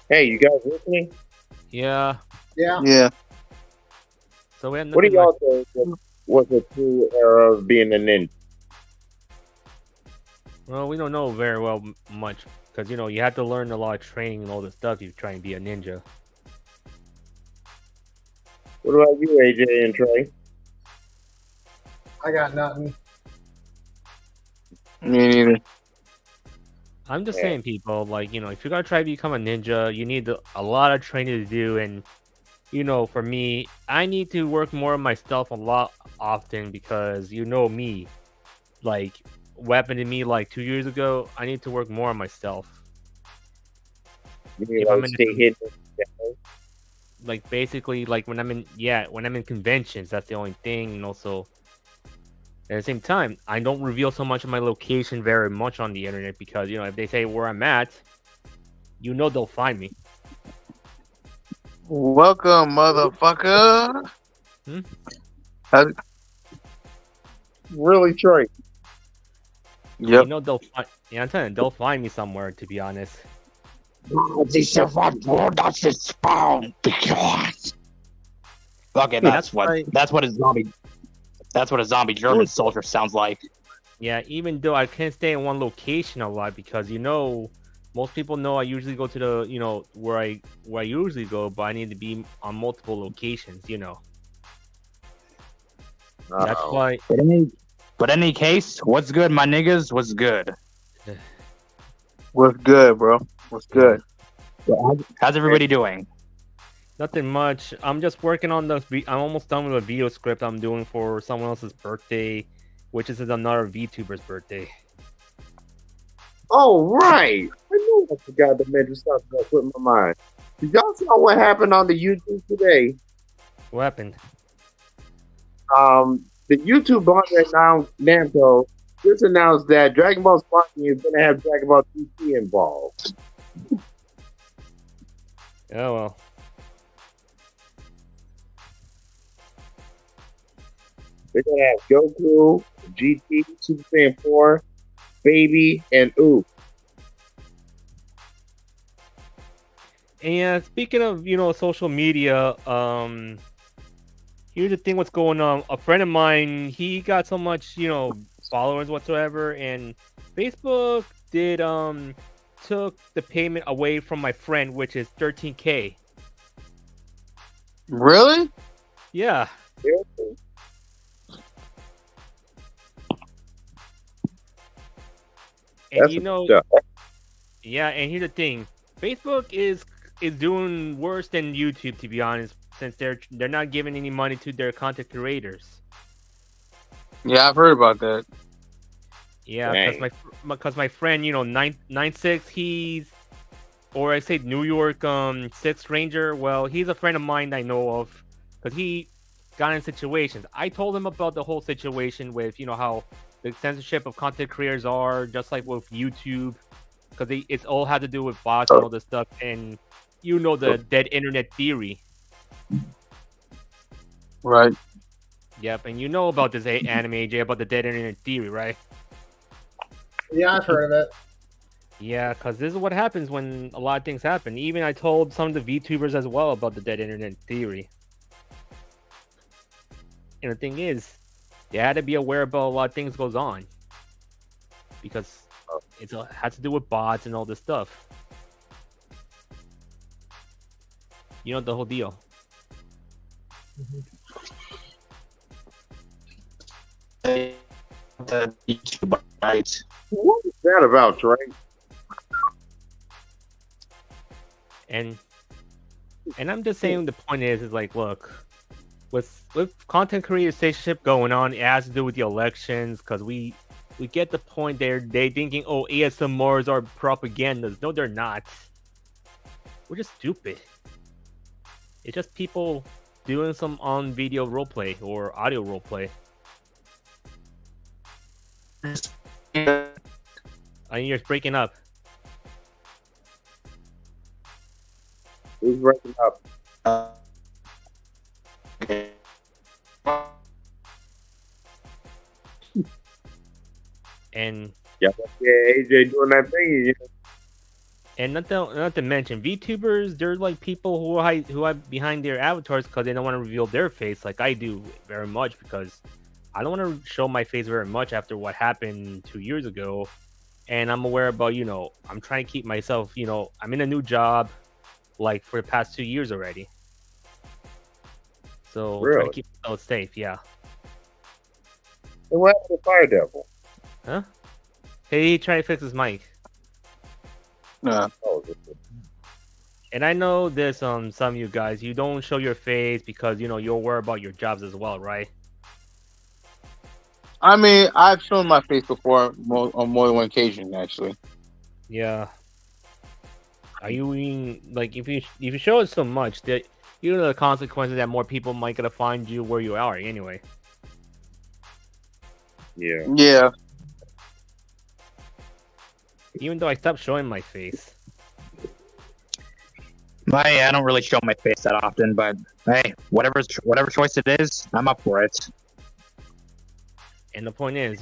Hey, you guys listening? Yeah. Yeah. So we had what do y'all think was the true era of being a ninja? Well, we don't know very well much because you have to learn a lot of training and all this stuff if you try and be a ninja. What about you, AJ and Trey? I got nothing. Me neither. I'm just saying, people, like, if you're gonna try to become a ninja, you need a lot of training to do. And, for me, I need to work more on myself a lot often because, me, like, what happened to me like 2 years ago, I need to work more on myself. You need to stay hidden. Like, basically, like, when I'm in conventions, that's the only thing. And also, at the same time, I don't reveal so much of my location very much on the internet because, if they say where I'm at, they'll find me. Welcome, motherfucker. Really, Trey? Yep. They'll find. Yeah, I'm telling you, they'll find me somewhere. To be honest. This is what that's is found because. Okay, that's what a zombie German soldier sounds like. Yeah, even though I can't stay in one location a lot because most people know I usually go to the where I usually go, but I need to be on multiple locations. That's why. But in any case, what's good, my niggas? What's good? What's good, bro? What's good? How's everybody doing? Nothing much. I'm just working on I'm almost done with a video script I'm doing for someone else's birthday, which is another VTuber's birthday. Oh, right. I knew I forgot to mention something that put in my mind. Did y'all saw what happened on the YouTube today? What happened? The YouTube blogger now, Namco, just announced that Dragon Ball Sparking is going to have Dragon Ball GT involved. Oh, well. They're going to have Goku, GT, Super Saiyan 4, Baby, and Oof. And speaking of, social media, here's the thing what's going on. A friend of mine, he got so much, followers whatsoever, and Facebook took the payment away from my friend, which is $13K. Really? Yeah. And yeah, and here's the thing. Facebook is doing worse than YouTube, to be honest, since they're not giving any money to their content creators. Yeah, I've heard about that. Yeah, because my friend, 96, or I say New York 6 Ranger. Well, he's a friend of mine that I know of, because he got in situations. I told him about the whole situation with how the censorship of content creators are, just like with YouTube, because it's all had to do with bots and all this stuff, and the dead internet theory. Right. Yep, and about this anime, AJ, about the dead internet theory, right? Yeah, I've heard of it. Yeah, because this is what happens when a lot of things happen. Even I told some of the VTubers as well about the dead internet theory. And the thing is, they had to be aware about a lot of things goes on. Because it has to do with bots and all this stuff. The whole deal. The YouTube, right? What is that about, Trey? And I'm just saying the point is like, look, with content creatorship going on, it has to do with the elections, because we get the point there. They thinking, oh, ASMRs are propagandas. No, they're not. We're just stupid. It's just people doing some on-video roleplay or audio roleplay. You're breaking up. Who's breaking up? Okay. And AJ doing that thing. And not to mention, VTubers, they're like people who hide behind their avatars because they don't want to reveal their face, like I do very much, because I don't want to show my face very much after what happened 2 years ago. and I'm aware about, I'm trying to keep myself, I'm in a new job, like for the past 2 years already. So trying Really? to keep myself safe, yeah. And what happened to Fire Devil? Huh? Hey, he tried to fix his mic. Nah. Oh, And I know there's some of you guys, you don't show your face because you're worried about your jobs as well, right? I mean, I've shown my face before on more than one occasion, actually. Yeah. Are you like if you show it so much that the consequences that more people might gonna find you where you are anyway. Yeah. Yeah. Even though I stopped showing my face. I don't really show my face that often, but hey, whatever choice it is, I'm up for it. And the point is,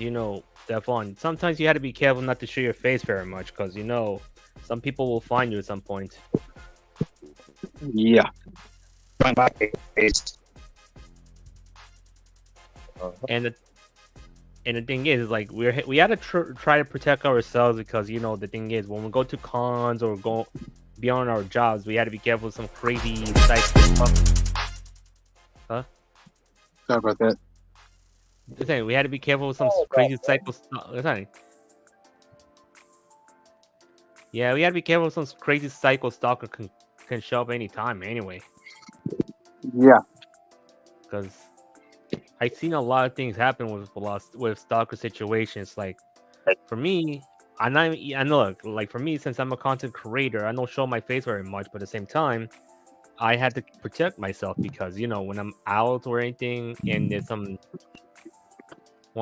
Devon, sometimes you have to be careful not to show your face very much because some people will find you at some point. Yeah. Showing my face. And the thing is, like we had to try to protect ourselves because the thing is, when we go to cons or go beyond our jobs, we had to be careful with some crazy psycho stuff. Huh? Sorry about that. I'm saying we had to be careful with some crazy psycho stuff. Yeah, we had to be careful with some crazy psycho stalker can show up anytime anyway. Yeah. Because I've seen a lot of things happen with stalker situations. Like for me, I know, like for me, since I'm a content creator, I don't show my face very much. But at the same time, I had to protect myself because when I'm out or anything, and there's someone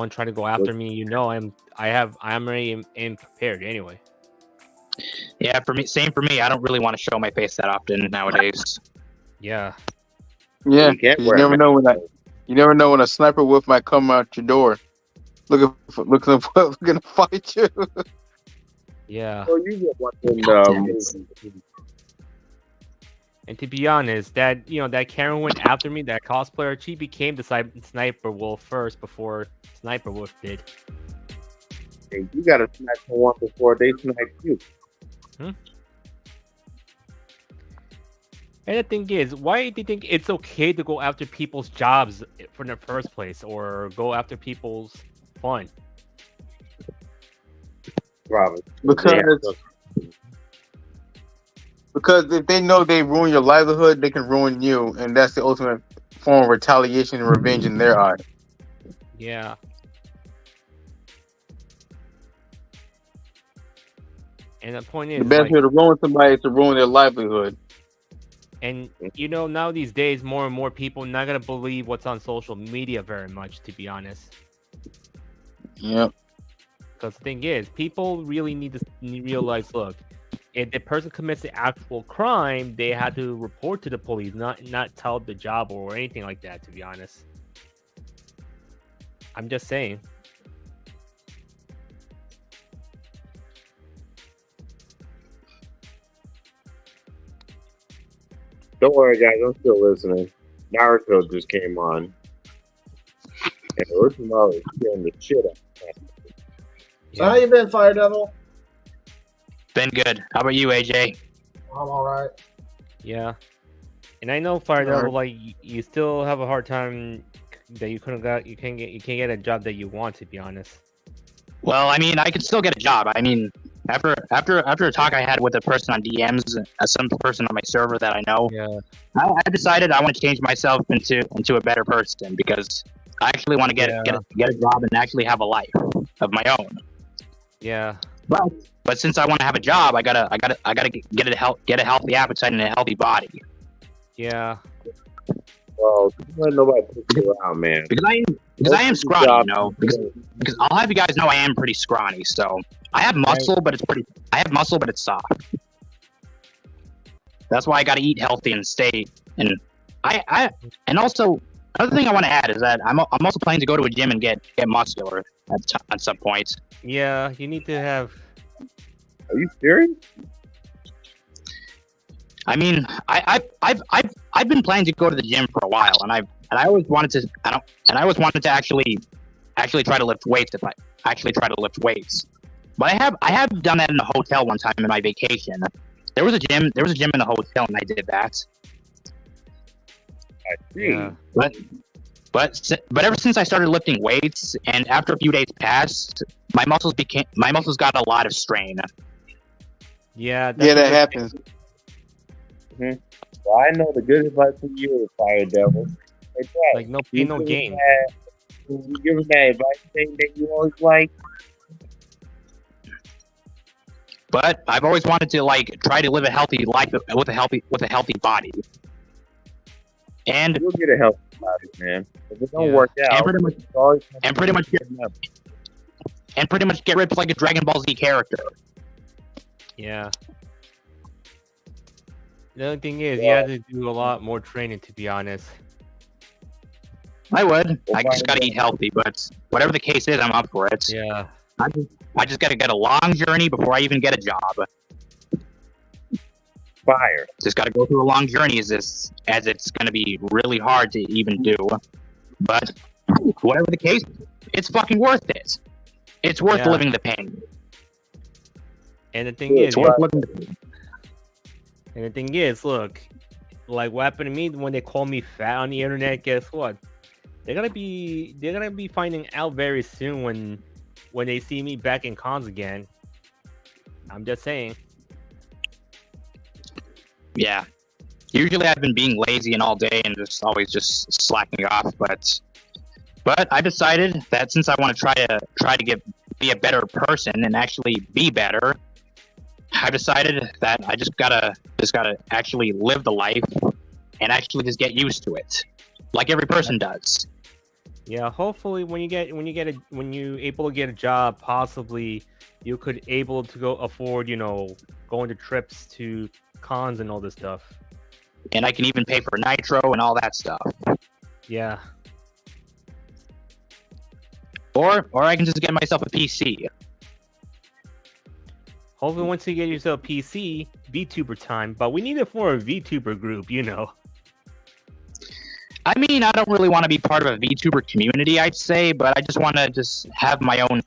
trying to go after me, I'm already in prepared anyway. Yeah, same for me. I don't really want to show my face that often nowadays. Yeah. Yeah. You never know when a sniper wolf might come out your door, looking to fight you. Yeah. So you get one and to be honest, that Karen went after me, that cosplayer, she became the sniper wolf first before Sniper Wolf did. Hey, you gotta snipe someone before they snipe you. And the thing is, why do you think it's okay to go after people's jobs in the first place, or go after people's fun? Robert. Because if they know they ruin your livelihood, they can ruin you, and that's the ultimate form of retaliation and revenge in their eyes. Yeah. And the point is, the best way to ruin somebody is to ruin their livelihood. And now these days, more and more people not gonna believe what's on social media very much, to be honest. Yep. Because the thing is, people really need to realize, look, if the person commits the actual crime, they had to report to the police, not tell the job or anything like that, to be honest. I'm just saying. Don't worry, guys. I'm still listening. Naruto just came on. And Orochimaru is scaring the shit out of me. So how you been, Fire Devil? Been good. How about you, AJ? I'm all right. Yeah. And I know, Fire Devil, like you still have a hard time that you can't get a job that you want, to be honest. Well, I mean, I could still get a job. I mean, after a talk I had with a person on DMs, some person on my server that I know, I decided I want to change myself into a better person because I actually want to get a job and actually have a life of my own. Yeah. But since I want to have a job, I gotta get a healthy appetite and a healthy body. Yeah. Well, don't let nobody push you around, man. Because I am scrawny, Because I'll have you guys know I am pretty scrawny. So I have muscle, but it's soft. That's why I got to eat healthy and stay. And and also another thing I want to add is that I'm also planning to go to a gym and get muscular at some point. Yeah, you need to have. Are you serious? I mean, I've been planning to go to the gym for a while, and I always wanted to actually try to lift weights. But I have done that in a hotel one time in my vacation. There was a gym in the hotel, and I did that. I see. Yeah. But ever since I started lifting weights, and after a few days passed, my muscles got a lot of strain. Yeah. Yeah, that happens. Well, I know the good advice for you, Fire Devil. Like no pain, no gain. You give him that advice thing that you always like. But I've always wanted to try to live a healthy life with a healthy body. And you'll get a healthy body, man. If it don't work out, and pretty much get ripped like a Dragon Ball Z character. Yeah. The only thing is, you have to do a lot more training, to be honest. I would. I just gotta eat healthy, but whatever the case is, I'm up for it. Yeah. I just gotta get a long journey before I even get a job. Fire. Just gotta go through a long journey as it's gonna be really hard to even do. But whatever the case, it's fucking worth it. It's worth living the pain. And the thing is, worth living the pain. And the thing is, look, like what happened to me when they call me fat on the internet, guess what? They're gonna be finding out very soon when they see me back in cons again. I'm just saying. Yeah. Usually I've been being lazy and all day and just always just slacking off, but I decided that since I want to try to be a better person and actually be better, I decided that I just gotta actually live the life and actually just get used to it, like every person does. Yeah, hopefully when you able to get a job, possibly you could able to go afford, going to trips to cons and all this stuff. And I can even pay for nitro and all that stuff. Yeah. Or I can just get myself a PC. Hopefully once you get yourself a PC, VTuber time, but we need it for a VTuber group, I mean, I don't really want to be part of a VTuber community, I'd say, but I just want to just have my own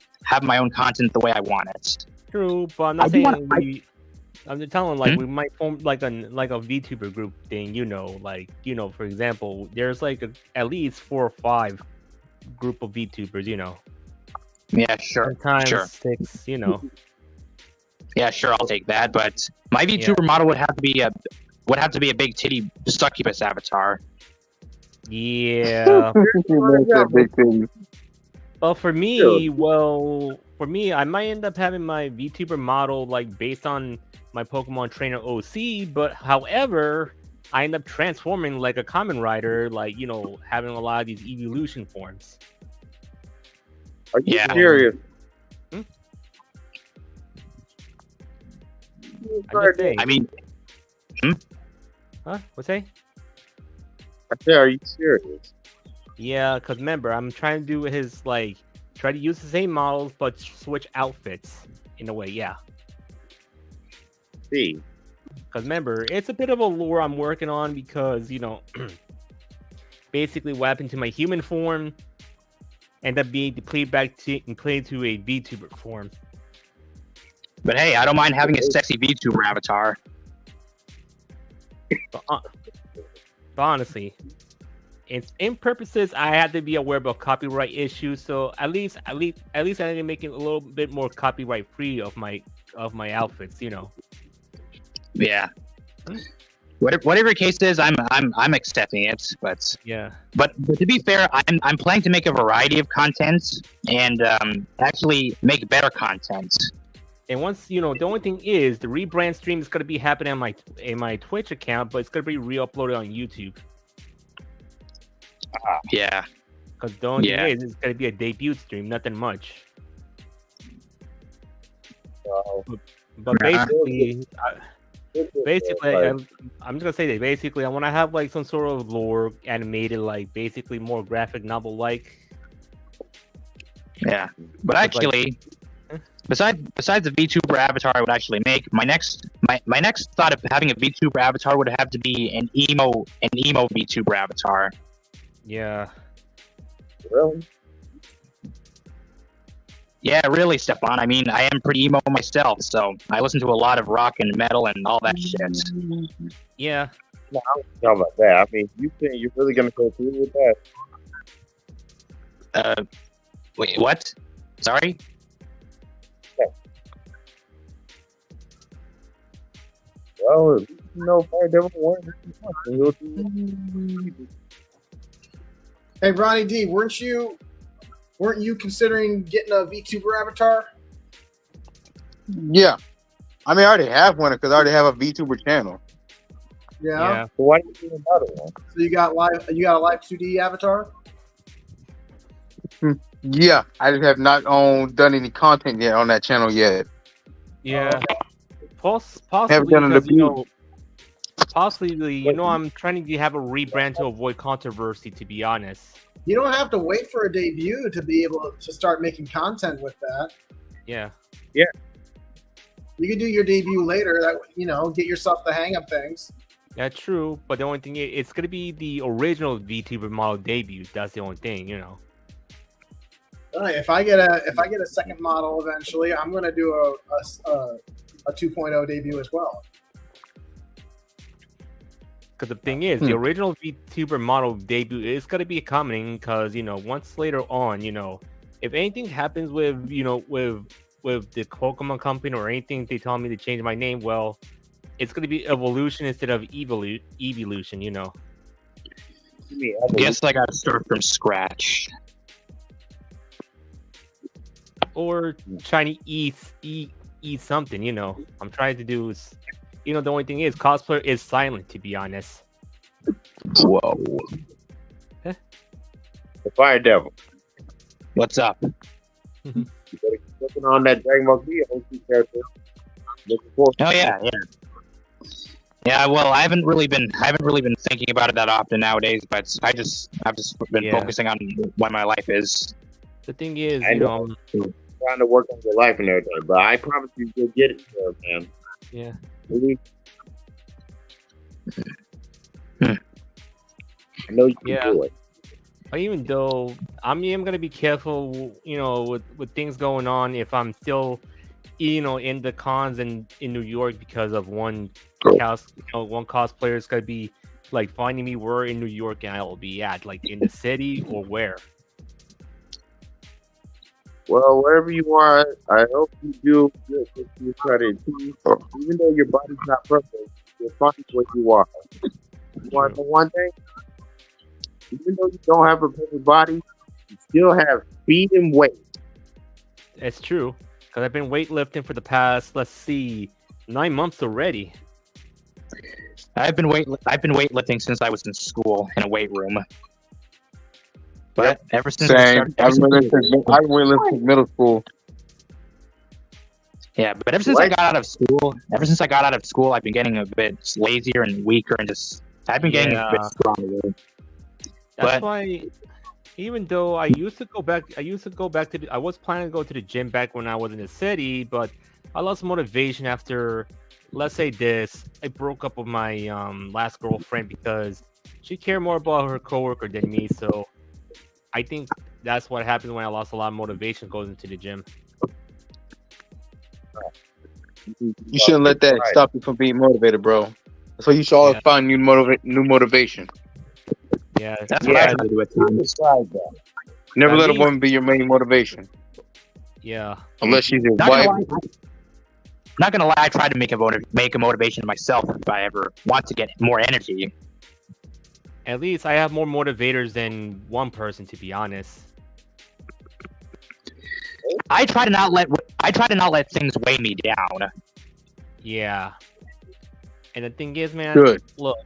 content the way I want it. True, but I'm not saying I'm just telling we might form like a VTuber group thing, for example, there's at least 4 or 5 group of VTubers, Yeah, sure. Sometimes sure. 6, Yeah, sure, I'll take that, but my VTuber model would have to be a big titty succubus avatar. Yeah. But for me, I might end up having my VTuber model based on my Pokemon Trainer OC, but however, I end up transforming like a Kamen Rider, having a lot of these evolution forms. Are you serious? I mean, Huh? What's that? I said, are you serious? Yeah, because remember, I'm trying to do his, try to use the same models, but switch outfits in a way, yeah. See. Because remember, it's a bit of a lore I'm working on because, basically what happened to my human form ended up being depleted back to a VTuber form. But hey, I don't mind having a sexy VTuber avatar. But honestly, in purposes, I had to be aware about copyright issues. So at least I need to make it a little bit more copyright free of my outfits. Yeah. Whatever the case is, I'm accepting it. But yeah. But to be fair, I'm planning to make a variety of content and actually make better content. And once the only thing is the rebrand stream is going to be happening in my Twitch account, but it's going to be re-uploaded on YouTube. Yeah. Because the only thing is it's going to be a debut stream, nothing much. But basically, I'm just gonna say that basically I want to have some sort of lore animated, basically more graphic novel like. Yeah, but actually. Besides the VTuber avatar I would actually make, my next thought of having a VTuber avatar would have to be an emo VTuber avatar. Yeah. Really? Yeah, really, Stefan. I mean, I am pretty emo myself, so I listen to a lot of rock and metal and all that shit. Yeah. No, I don't know about that. I mean, you think you're really gonna go through with that? Wait, what? Sorry? Well, you know, Fire Devil won. Hey, Ronnie D, weren't you considering getting a VTuber avatar? Yeah. I mean, I already have one because I already have a VTuber channel. Yeah. So why do you need another one? So you got a live 2D avatar? Yeah, I just have not done any content yet on that channel yet. Yeah. Possibly Haven't done a because, debut. possibly, I'm trying to have a rebrand to avoid controversy, to be honest. You don't have to wait for a debut to be able to start making content with that. Yeah. Yeah. You can do your debut later. That get yourself the hang of things. Yeah, true. But the only thing it's gonna be the original VTuber model debut. That's the only thing, All right, if I get a second model eventually, I'm gonna do a 2.0 debut as well. Because the thing is, the original VTuber model debut is gonna be coming. Because once later on, if anything happens with with the Pokemon company or anything, they tell me to change my name. Well, it's gonna be evolution instead of evolution. Guess I gotta start from scratch. Or trying to eat something. I'm trying to do is, the only thing is cosplayer is silent, to be honest. Whoa. The Fire Devil. What's up? You better keep looking on that Dragon Ball Z character. Looking forward. Oh yeah. Yeah, well, I haven't really been thinking about it that often nowadays, but I've just been focusing on what my life is. The thing is, I know. Trying to work on your life and everything, but I promise you'll get it there, man. Yeah. Really? I know you can do it. But even though I'm gonna be careful, with things going on, if I'm still, in the cons and in New York because of one cosplayer is gonna be like finding me where in New York I will be at, like in the city or where. Well, wherever you are, I hope you do good what you try to achieve. Even though your body's not perfect, you're fine where you are. You want to know one thing? Even though you don't have a perfect body, you still have speed and weight. It's true, because I've been weightlifting for the past, 9 months already. I've been weightlifting since I was in school in a weight room. But ever since I've been weightlifting since middle school. Yeah, but ever since I got out of school, I've been getting a bit lazier and weaker, and I've been getting a bit stronger. That's why, even though I was planning to go to the gym back when I was in the city, but I lost motivation after, let's say this, I broke up with my last girlfriend because she cared more about her coworker than me. So I think that's what happened when I lost a lot of motivation going into the gym. You shouldn't let that stop you from being motivated, bro. So you should always find new motivation. Yeah, that's what I do with time. Never let a woman be your main motivation. Yeah. Unless she's your wife. Not gonna lie, I try to make a motivation myself if I ever want to get more energy. At least I have more motivators than one person, to be honest. I try to not let things weigh me down. Yeah. And the thing is, man, look,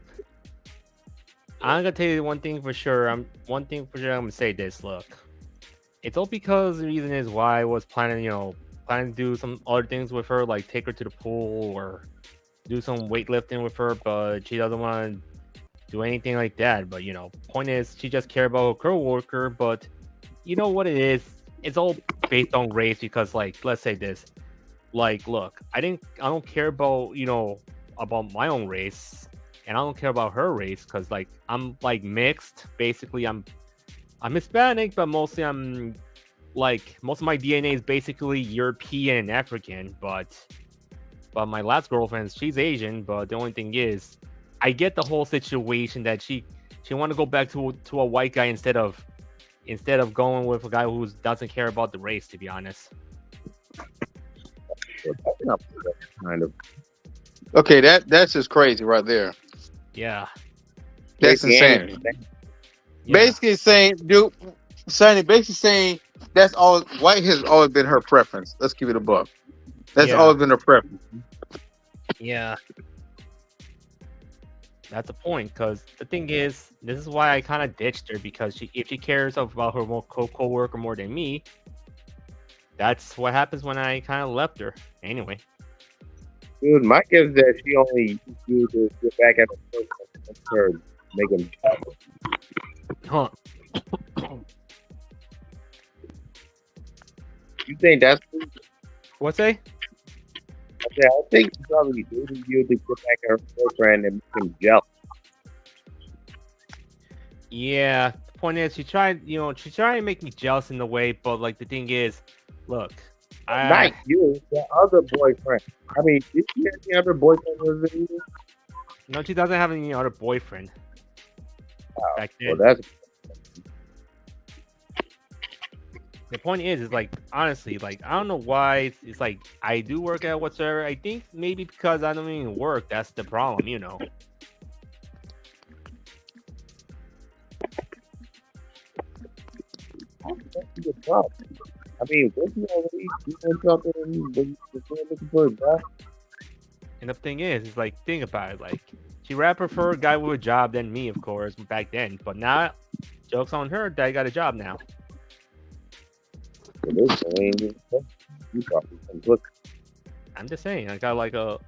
I'm gonna tell you one thing for sure. I'm gonna say this. Look, it's all because the reason is why I was planning to do some other things with her, like take her to the pool or do some weightlifting with her, but she doesn't want to do anything like that. But point is, she just cares about her coworker. But you know what it is? It's all based on race because, like, let's say this, like, look, I don't care about about my own race, and I don't care about her race because, like, I'm like mixed. Basically, I'm Hispanic, but mostly I'm like most of my DNA is basically European and African, but my last girlfriend, she's Asian. But the only thing is, I get the whole situation that she want to go back to a white guy instead of going with a guy who doesn't care about the race. To be honest. Kind of. Okay, that's just crazy right there. Yeah. That's insane. Basically saying, dude, Sonny, basically saying that's all. White has always been her preference. Let's give it a buck. That's always been her preference. Yeah. That's the point, because the thing is, this is why I kind of ditched her, because if she cares about her co-worker more than me, that's what happens when I kind of left her. Anyway. Dude, my guess is that she only used to get back at her make him. Huh. You think that's what's that? I think she probably dated you to get back at her boyfriend and make him jealous. Yeah, the point is, she tried to make me jealous in a way, but like the thing is, look, Not you, the other boyfriend. I mean, did she have any other boyfriend with you? No, she doesn't have any other boyfriend. Back then. Well, that's. The point is like, honestly, like, I don't know why it's like I do work out whatsoever. I think maybe because I don't even work, that's the problem, you know. I mean, was you already doing something when you were looking for a job? And the thing is like, think about it, like, she rather prefer a guy with a job than me, of course, back then. But now, joke's on her that I got a job now. I'm just saying, I got like a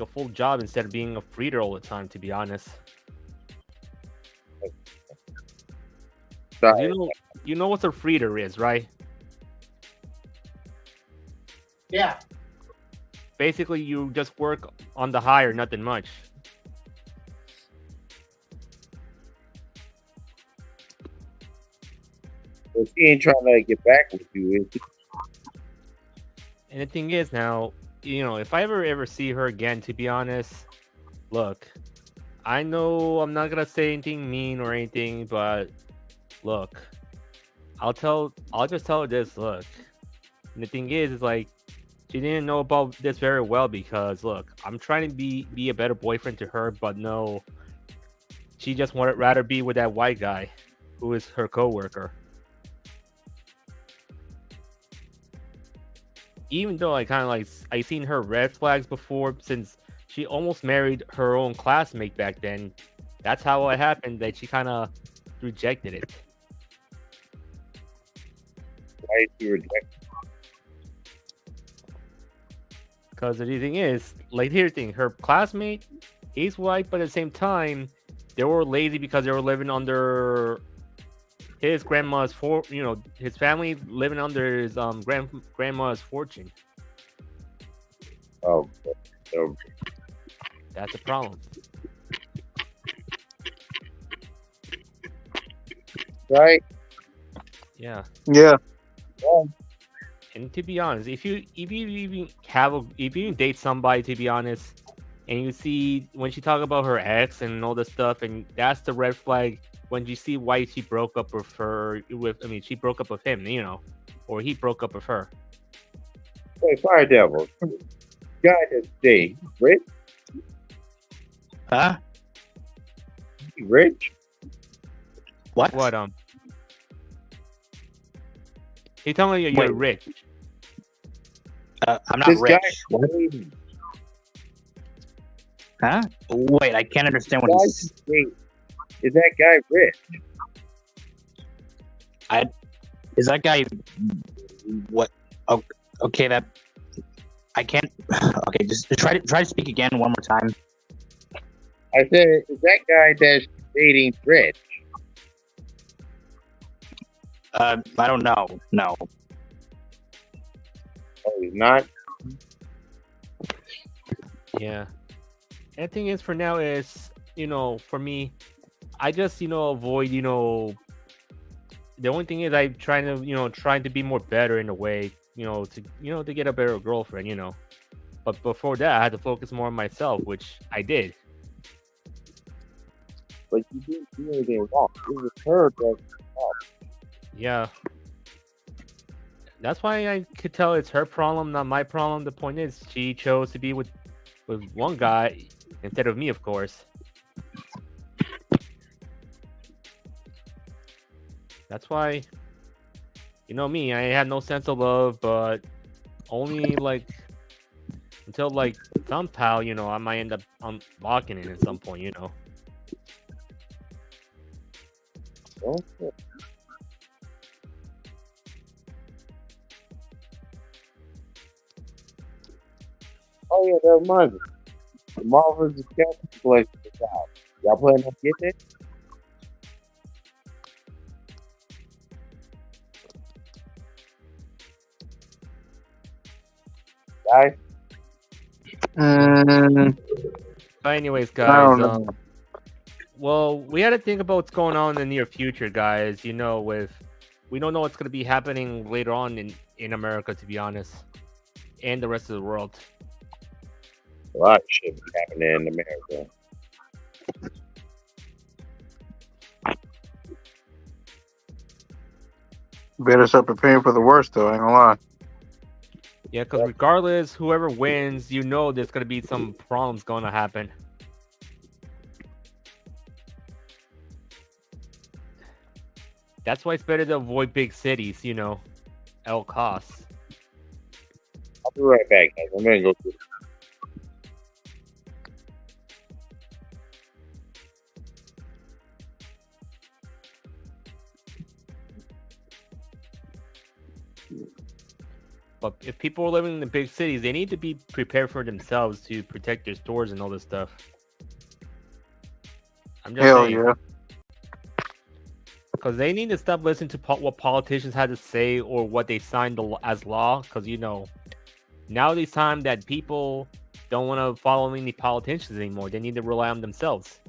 full job instead of being a freeter all the time, to be honest. You know what a freeter is, right? Yeah. Basically, you just work on the hire, nothing much. Well, she ain't trying to get back with you, is she? And the thing is, now, you know, if I ever see her again, to be honest, look, I know I'm not gonna say anything mean or anything, but look, I'll just tell her this, look. And the thing is like, she didn't know about this very well, because look, I'm trying to be a better boyfriend to her, but no, she just wanted rather be with that white guy who is her coworker. Even though I kind of like, I seen her red flags before, since she almost married her own classmate back then. That's how it happened, that she kind of rejected it. Why did she reject it? Because the thing is, like, here's the thing, her classmate, he's white, but at the same time, they were lazy because they were living under his grandma's his family living under his grandma's fortune. Oh, that's a problem. Right? Yeah. Yeah. And to be honest, if you even date somebody, to be honest, and you see when she talk about her ex and all this stuff, and that's the red flag when you see why she broke up with she broke up with him, you know, or he broke up with her. Hey, Fire Devil, guy that's day rich? Huh? He rich? What? What? He telling you you're rich. I'm not This rich. guy, Huh? Wait, I can't understand what he's. Is that guy rich? Is that guy? What? Oh, okay, that I can't. Okay, just try to speak again one more time. I said, is that guy that's dating rich? I don't know. No. Oh, he's not? Yeah. And the thing is, for now is, for me, I just, avoid, the only thing is I'm trying to be more better in a way, to get a better girlfriend, But before that, I had to focus more on myself, which I did. But you didn't do anything wrong. It was her that was wrong. Yeah. That's why I could tell it's her problem, not my problem. The point is, she chose to be with one guy instead of me, of course. That's why, me, I had no sense of love, but only until somehow, I might end up unlocking it at some point, Okay. Oh yeah, that reminds me. The Marvel's Captain Collection is out. Y'all planning on getting it? Guys? But anyways, I don't guys, know. well, we had to think about what's going on in the near future, guys. We don't know what's going to be happening later on in America, to be honest, and the rest of the world. A lot of shit be happening in America. Better start preparing for the worst, though. I ain't gonna lie. Yeah, because regardless, whoever wins, there's going to be some problems going to happen. That's why it's better to avoid big cities, at all costs. I'll be right back, guys. I'm gonna go through. But if people are living in the big cities, they need to be prepared for themselves to protect their stores and all this stuff. I'm just Hell saying. yeah. Because they need to stop listening to what politicians had to say or what they signed as law. Because, now it's time that people don't want to follow any politicians anymore. They need to rely on themselves.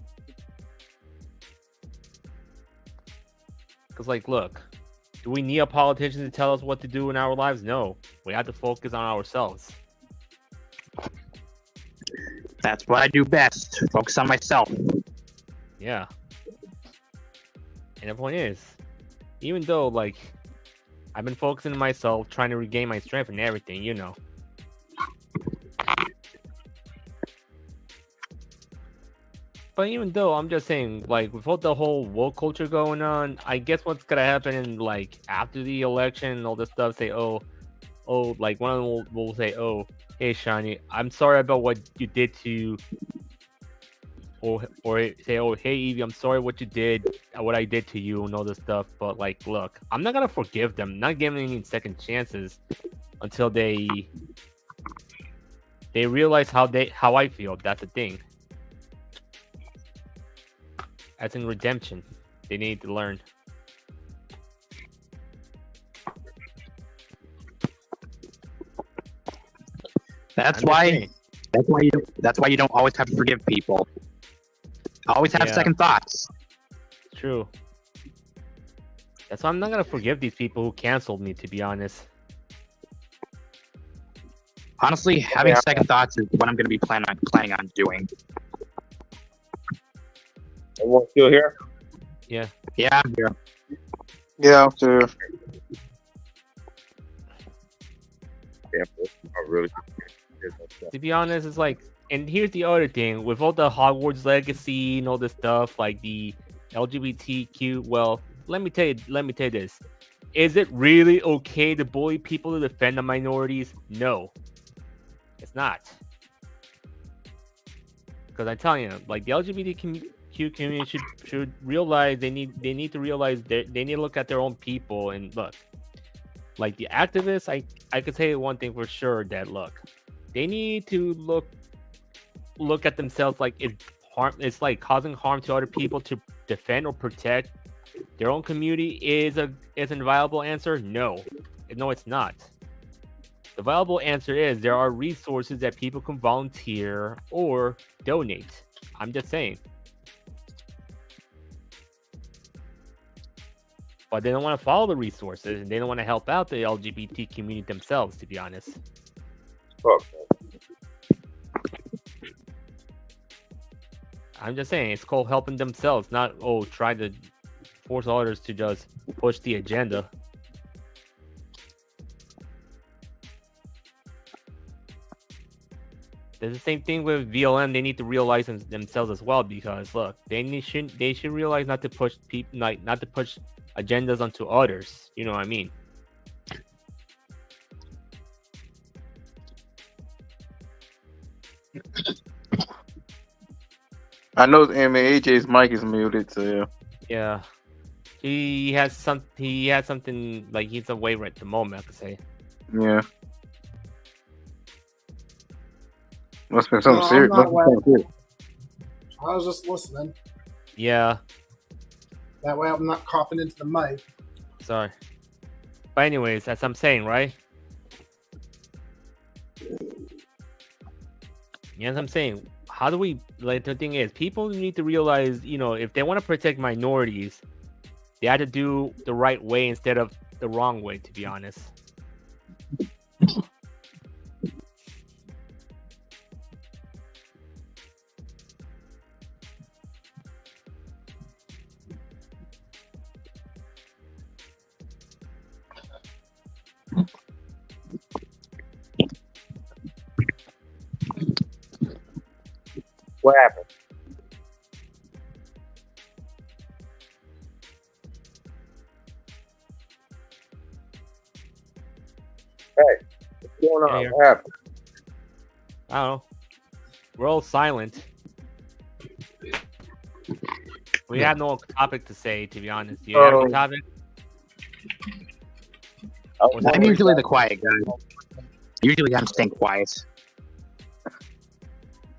Because, look, do we need a politician to tell us what to do in our lives? No. We have to focus on ourselves. That's what I do best. Focus on myself. Yeah. And the point is, even though, I've been focusing on myself, trying to regain my strength and everything, But even though, I'm just saying, with all the whole woke culture going on, I guess what's gonna happen in, after the election and all this stuff, say, one of them will say, hey, Shiny, I'm sorry about what you did to... Or say, hey, Evie, I'm sorry what I did to you and all this stuff. But, look, I'm not going to forgive them. I'm not giving any second chances until they realize how I feel. That's the thing. As in redemption. They need to learn. That's why you don't always have to forgive people. Always have second thoughts. True. That's why I'm not gonna forgive these people who canceled me, to be honest. Honestly, having second thoughts is what I'm gonna be planning on doing. Everyone still here? Yeah. Yeah, I'm here. Yeah, I'm still here. To be honest, it's and here's the other thing, with all the Hogwarts legacy and all this stuff, the LGBTQ, well, let me tell you this. Is it really okay to bully people to defend the minorities? No. It's not. Because I'm telling you, the LGBTQ community should realize they need to realize they need to look at their own people and look. The activists, I could say one thing for sure, that look, they need to look at themselves it's causing harm to other people to defend or protect their own community is a viable answer. No, it's not. The viable answer is there are resources that people can volunteer or donate. I'm just saying. but they don't want to follow the resources, and they don't want to help out the LGBT community themselves, to be honest. Fuck. I'm just saying, it's called helping themselves, not, try to force others to just push the agenda. It's the same thing with VLM. They need to realize themselves as well, because look, they should realize not to push people, not to push agendas onto others. You know what I mean? I know AJ's mic is muted, so yeah. Yeah, he has something like he's away right at the moment, I could say. Yeah. Must have been something No, serious. I'm not aware. I was just listening. Yeah. That way I'm not coughing into the mic. Sorry. But anyways, as I'm saying, right? Yeah, as I'm saying, how do we, like, the thing is, people need to realize, if they want to protect minorities, they have to do the right way instead of the wrong way, to be honest. What happened? Hey, what's going on? Yeah. What happened? I don't know. We're all silent. We have no topic to say, to be honest. Do you have a topic? I'm usually the quiet guy. Usually I'm staying quiet.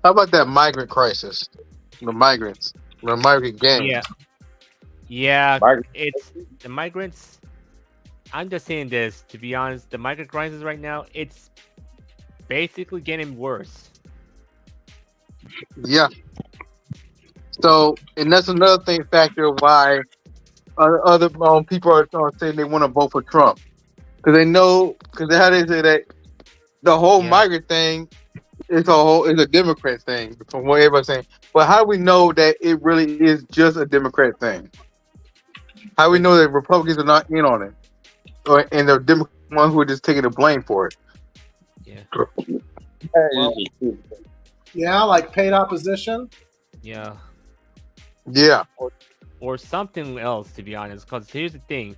How about that migrant crisis? The migrants. The migrant gang. Yeah, it's the migrants. I'm just saying this, to be honest, the migrant crisis right now, it's basically getting worse. Yeah. So, and that's another thing factor of why other people are saying they want to vote for Trump. Because they know, because how they say that the whole migrant thing is a Democrat thing, from what everybody's saying. But how do we know that it really is just a Democrat thing? How do we know that Republicans are not in on it? And the Democrats are the ones who are just taking the blame for it? Yeah. Well, yeah, like paid opposition. Yeah. Yeah. Or something else, to be honest. Because here's the thing.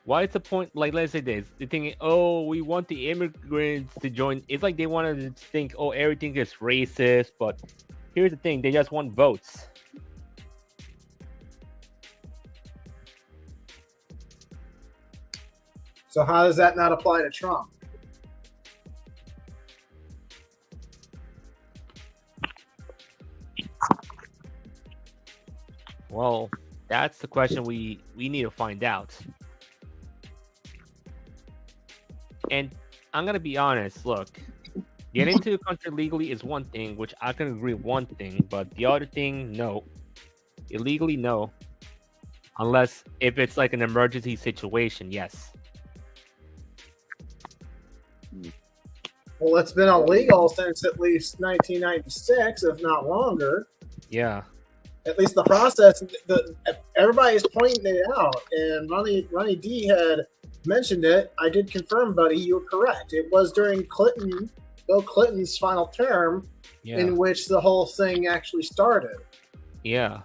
Why is the point, like, let's say this, the thing is, we want the immigrants to join. It's like they want to think, everything is racist, but here's the thing, they just want votes. So how does that not apply to Trump? Well, that's the question we need to find out. And I'm gonna be honest, look, getting into the country legally is one thing, which I can agree one thing, but the other thing, no. Illegally, no. Unless if it's like an emergency situation, yes. Well, it's been illegal since at least 1996, if not longer. Yeah. At least the process, everybody's pointing it out, and Ronnie D had mentioned it. I did confirm, buddy, you were correct. It was during Bill Clinton's final term, in which the whole thing actually started. Yeah.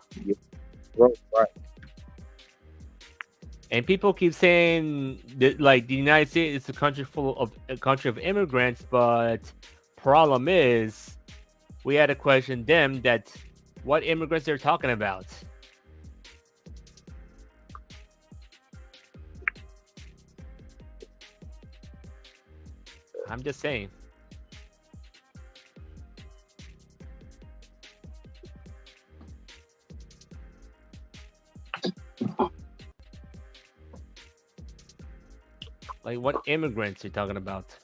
Right. And people keep saying that, like, the United States is a country of immigrants, but problem is, we had to question them that what immigrants they're talking about. I'm just saying. Like, what immigrants are you talking about?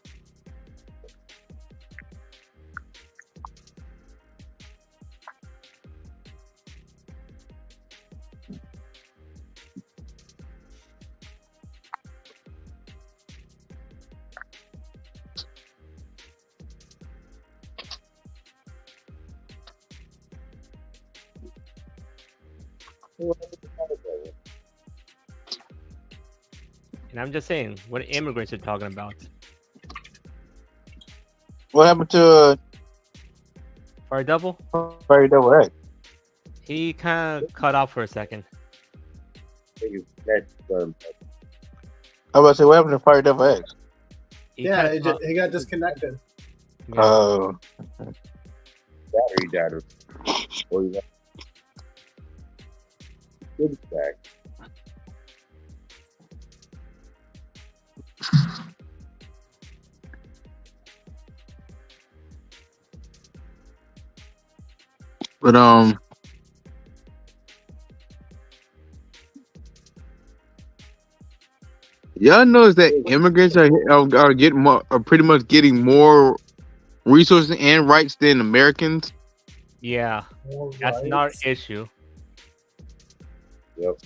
And I'm just saying, what immigrants are talking about. What happened to Fire Devil? Fire Devil X? He kind of cut off for a second. I was about to say, what happened to Fire Devil X? He got disconnected. Oh. Battery died. Or you good back. But y'all notice that immigrants are getting more, are pretty much getting more resources and rights than Americans. Yeah, that's not an issue. Yep.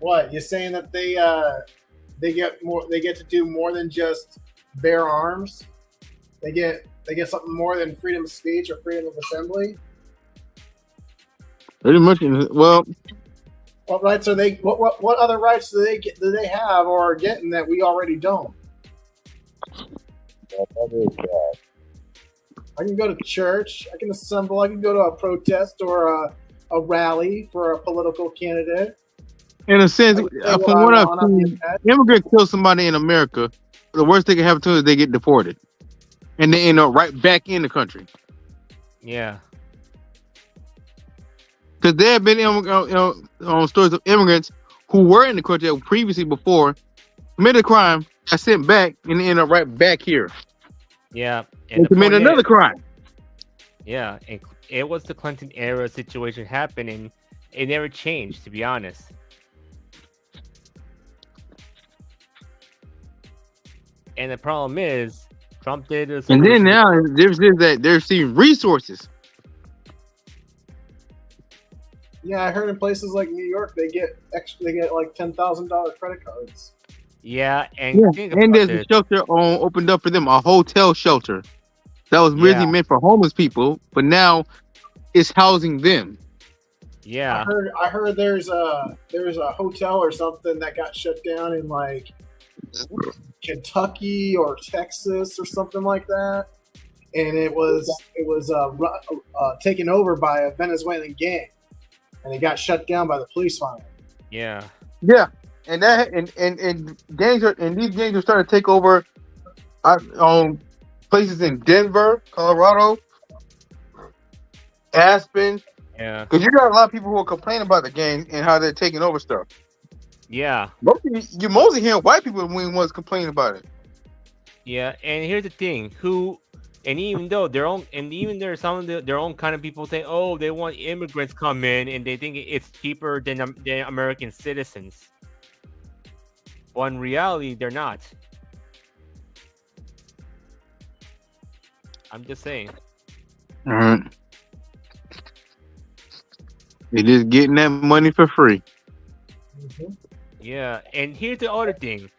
What you're saying that they get more? They get to do more than just bear arms. They get something more than freedom of speech or freedom of assembly. Pretty much. Well, what rights are they? What other rights do they get? Do they have or are getting that we already don't? I can go to church. I can assemble. I can go to a protest or a rally for a political candidate. in a sense, from what I've seen, immigrant kill somebody in America, the worst thing can happen to them is they get deported, and they end up right back in the country. Yeah. Because there have been stories of immigrants who were in the country previously before, committed a crime, got sent back, and they end up right back here. Yeah. And committed another crime. Yeah. And it was the Clinton era situation happening. It never changed, to be honest. And the problem is, Trump did this. And then now, there's that they're seeing resources. Yeah, I heard in places like New York, they get like $10,000 credit cards. Yeah, and there's a shelter opened up for them, a hotel shelter that was really meant for homeless people, but now it's housing them. Yeah, I heard there's a hotel or something that got shut down in like Kentucky or Texas or something like that, and it was taken over by a Venezuelan gang, and it got shut down by the police finally. Yeah. Yeah. And that and gangs are, and these gangs are starting to take over places in Denver, Colorado, Aspen. Yeah. Because you got a lot of people who are complaining about the gangs and how they're taking over stuff. Yeah. You're mostly hearing white people when ones complaining about it. Yeah, and here's the thing: even there's some of their own kind of people say, oh, they want immigrants come in and they think it's cheaper than American citizens. Well, in reality, they're not. I'm just saying. All right. They're just getting that money for free. Mm-hmm. Yeah, and here's the other thing.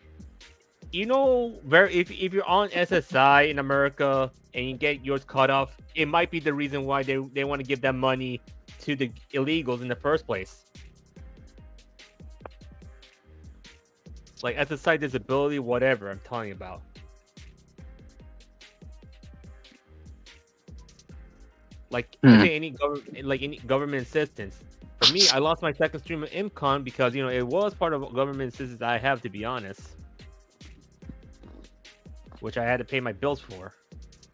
You know, if you're on SSI in America and you get yours cut off, it might be the reason why they want to give that money to the illegals in the first place. Like SSI disability, whatever I'm talking about. Like any government assistance. For me, I lost my second stream of income because it was part of government assistance I have, to be honest, which I had to pay my bills for,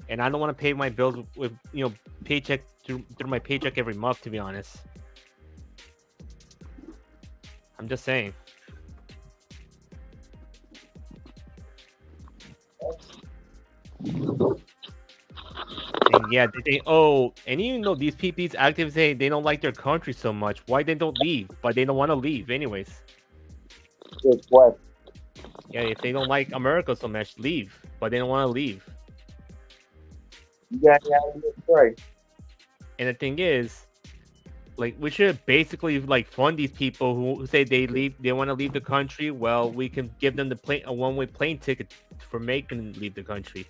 and I don't want to pay my bills with paycheck through my paycheck every month, to be honest. I'm just saying. And yeah, they think, and even though these activists say they don't like their country so much, why they don't leave? But they don't want to leave anyways. What? Yeah, if they don't like America so much, leave. But they don't want to leave. Yeah, right. And the thing is, like, we should basically fund these people who say they want to leave the country. Well, we can give them a one-way plane ticket for making them leave the country.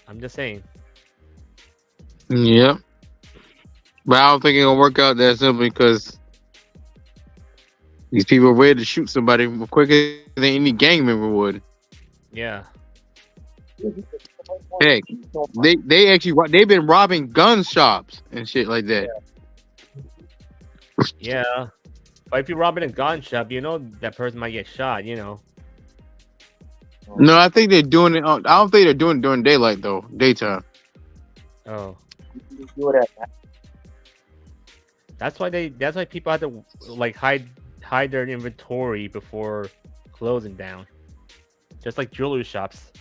I'm just saying. Yep. But I don't think it's gonna work out that simply because these people are ready to shoot somebody quicker than any gang member would. Yeah. Heck, they've been robbing gun shops and shit like that. Yeah. But if you're robbing a gun shop, you know that person might get shot, you know. No, I think they're doing it. I don't think they're doing it during daylight though, daytime. Oh. That's why people have to like hide their inventory before closing down. Just like jewelry shops.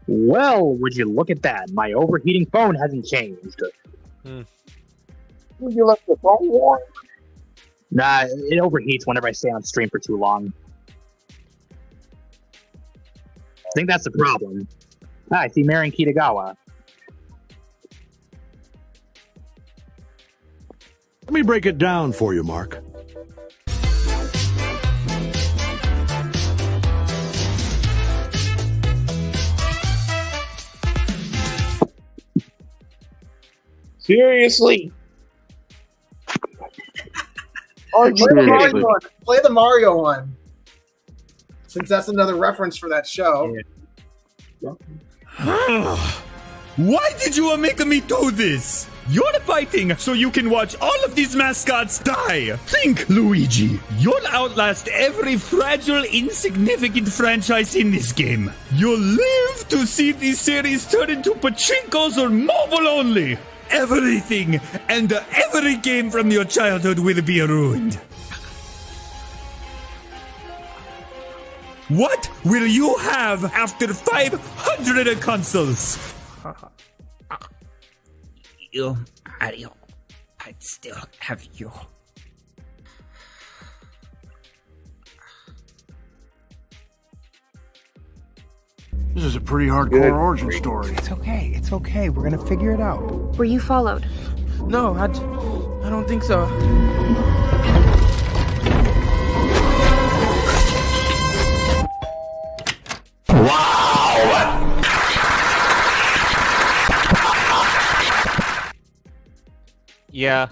Well, would you look at that? My overheating phone hasn't changed. You left the phone warm? Nah, it overheats whenever I stay on stream for too long. I think that's the problem. I see Marion Kitagawa. Let me break it down for you, Mark. Seriously? Oh, play the Mario one. Since that's another reference for that show. Why did you make me do this? You're fighting so you can watch all of these mascots die. Think, Luigi. You'll outlast every fragile, insignificant franchise in this game. You'll live to see these series turn into pachinkos or mobile only. Everything and every game from your childhood will be ruined. What will you have after 500 consoles? You, Mario. I'd still have you. This is a pretty hardcore origin story. It's okay. It's okay. We're gonna figure it out. Were you followed? No, I don't think so. Yeah.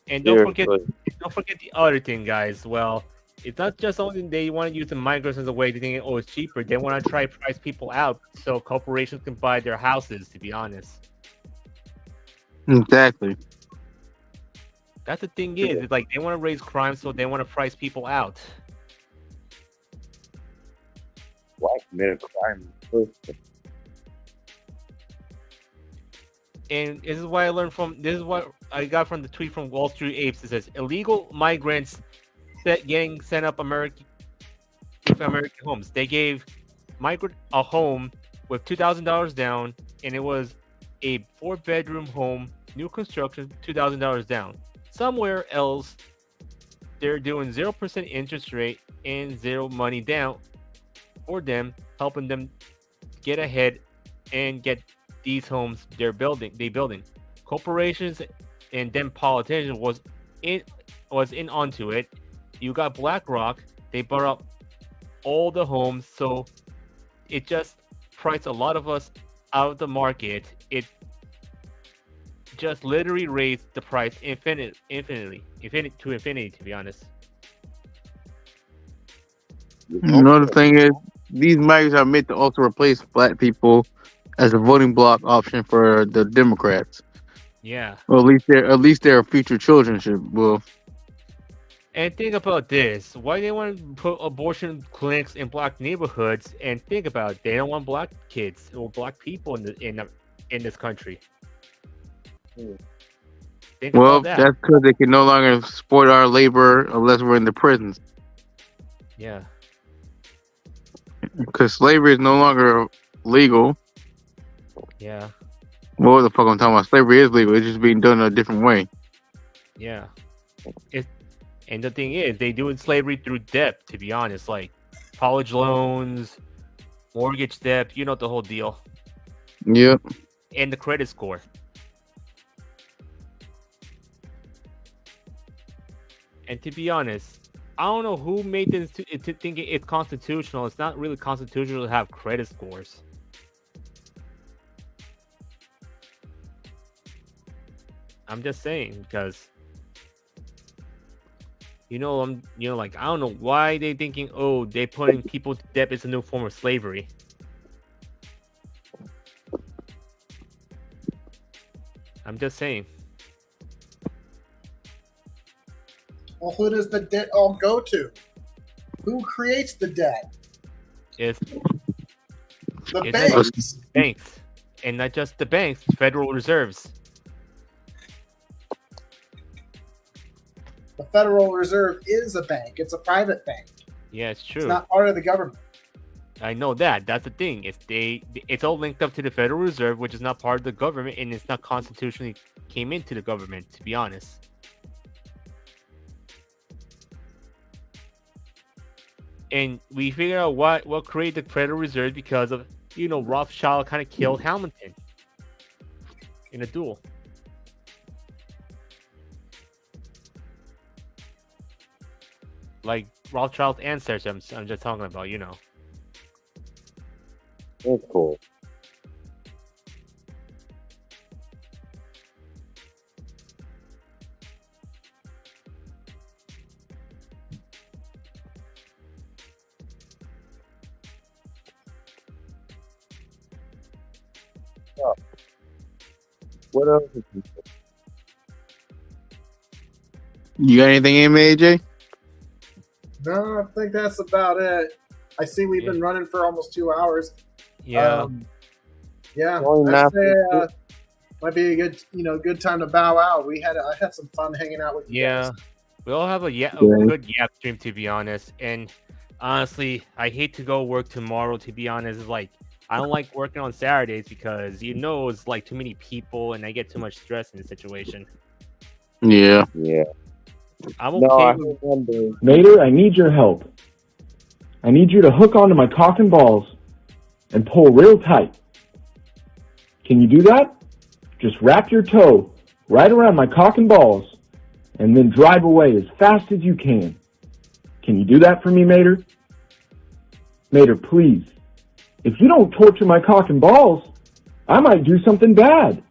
And don't forget the other thing, guys. Well, it's not just something they want to use the migrants as a way to think, oh, it's cheaper. They want to try to price people out so corporations can buy their houses, to be honest. Exactly. That's the thing is, it's like they want to raise crime, so they want to price people out. Why commit a crime first? And this is what I got from the tweet from Wall Street Apes. It says illegal migrants getting sent up American homes. They gave migrant a home with $2,000 down, and it was a 4-bedroom home, new construction, $2,000 down. Somewhere else, they're doing 0% interest rate and zero money down for them, helping them get ahead and get these homes they building. Corporations and then politicians was in onto it. You got BlackRock, they bought up all the homes, so it just priced a lot of us out of the market. It just literally raised the price infinity to infinity, to be honest. Another thing is, these migrants are meant to also replace black people as a voting bloc option for the Democrats. Yeah. Or at least their future children will. And think about this: why they want to put abortion clinics in black neighborhoods? And think about it, they don't want black kids or black people in this country. Well, that's because they can no longer exploit our labor unless we're in the prisons. Yeah. Because slavery is no longer legal. Yeah. What the fuck I'm talking about? Slavery is legal. It's just being done in a different way. Yeah. And the thing is, they do slavery through debt, to be honest. Like college loans, mortgage debt, you know the whole deal. Yep. And the credit score. And to be honest, I don't know who made this to think it's constitutional. It's not really constitutional to have credit scores. I'm just saying because like I don't know why they thinking, oh, they putting people to death is a new form of slavery. I'm just saying. Well, who does the debt all go to? Who creates the debt? It's The banks. Banks. And not just the banks, Federal Reserves. The Federal Reserve is a bank. It's a private bank. Yeah, it's true. It's not part of the government. I know that. That's the thing. It's all linked up to the Federal Reserve, which is not part of the government, and it's not constitutionally came into the government, to be honest. And we figure out what created the Federal Reserve because of, Rothschild kind of killed Hamilton in a duel. Like Rothschild's ancestors, I'm just talking about, That's cool. What else? You got anything in, AJ? No, I think that's about it. I see we've been running for almost 2 hours. Yeah. I'd say might be a good time to bow out. I had some fun hanging out with you guys. We all have a good yap stream, to be honest. And honestly, I hate to go work tomorrow, to be honest. It's like, I don't like working on Saturdays because it's like too many people and I get too much stress in the situation. Yeah. I'm okay. Mater, I need your help. I need you to hook onto my cock and balls and pull real tight. Can you do that? Just wrap your toe right around my cock and balls and then drive away as fast as you can. Can you do that for me, Mater? Mater, please. If you don't torture my cock and balls, I might do something bad.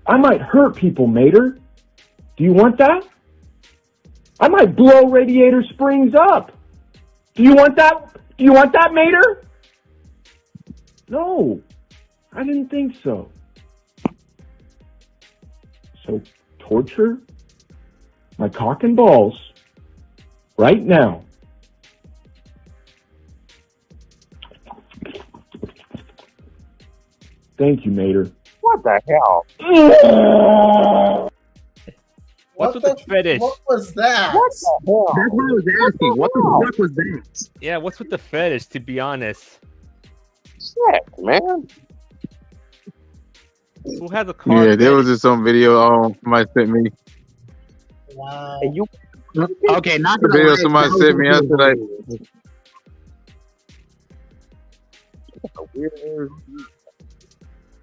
I might hurt people, Mater. Do you want that? I might blow Radiator Springs up. Do you want that? Do you want that, Mater? No, I didn't think so. So torture my cock and balls right now. Thank you, Mater. What the hell? What's with the fetish? What was that? What the hell? That's what I was asking. What the fuck was that? Yeah, what's with the fetish, to be honest? Shit, man. Who has a car? Yeah, there was just some video somebody sent me. Wow. And you Okay, not The gonna video lie, somebody that sent me was yesterday.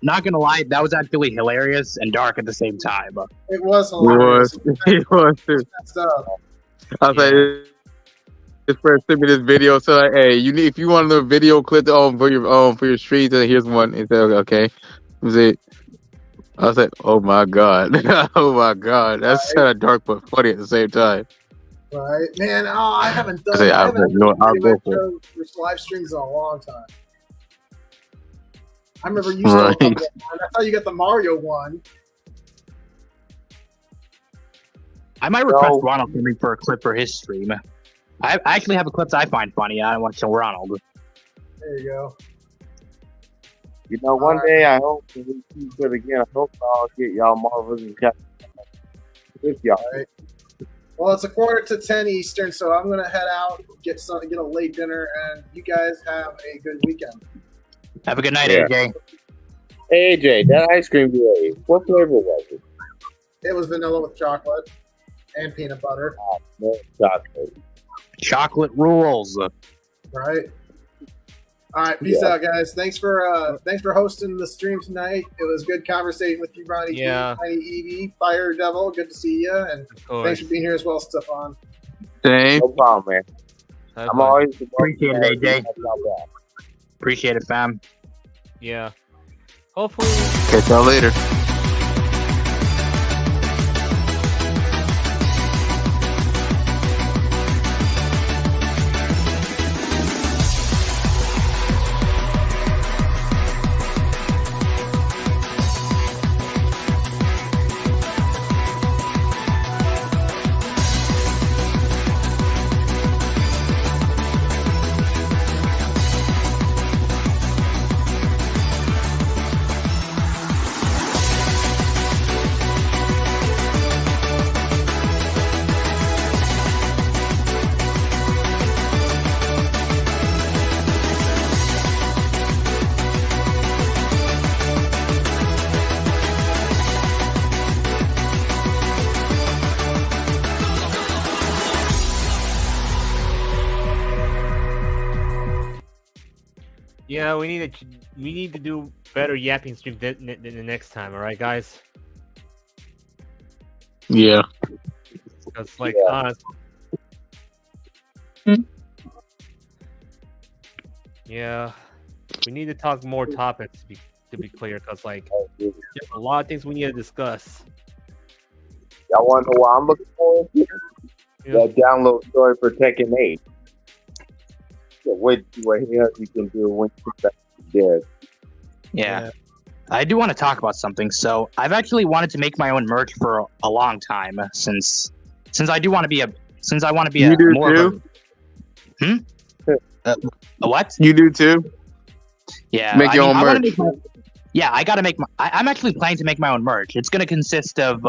Not gonna lie, that was actually hilarious and dark at the same time. It was It hilarious. was. It was too. Messed up. I was like, this friend sent me this video. So like, hey, if you want a video clip for your streets, here's one. He said, okay. Was it? I was like, oh my god, oh my god, that's kind of dark but funny at the same time. Right, man. Oh, I haven't done. I I haven't said, no, I'll go for it. live streams in a long time. I remember you still Right. got that one. I thought you got the Mario one. I might request Ronald for me for a clip for his stream. I actually have a clip that I find funny. I want to show Ronald. There you go. You know, one day I hope that we keep it again. I hope I'll get y'all Marvels and Captain with y'all. All right. Well, it's 9:45 Eastern, so I'm gonna head out, get a late dinner, and you guys have a good weekend. Have a good night, Yeah. AJ. Hey, AJ, that ice cream you ate, what flavor was it? It was vanilla with chocolate and peanut butter. No chocolate. Chocolate rules. Right. All right, peace out, guys. Thanks for hosting the stream tonight. It was good conversating with you, Ronnie. Yeah. Tiny Evie, Fire Devil. Good to see you, and thanks for being here as well, Stefan. No problem, man. I'm always appreciate it, AJ. Appreciate it, fam. Yeah. Hopefully. Catch y'all later. Yeah, we need to do better yapping stream than the next time. All right, guys. Yeah. Because like yeah, we need to talk more topics to be clear. Because like there's a lot of things we need to discuss. Y'all want to know what I'm looking for? That download story for Tekken 8. So what else you can do when you get back to dead. Yeah. I do want to talk about something. So I've actually wanted to make my own merch for a long time since I do want to be a You do more too? of a what? You do too? Yeah. Make your own I wanna merch. I gotta make I'm actually planning to make my own merch. It's gonna consist of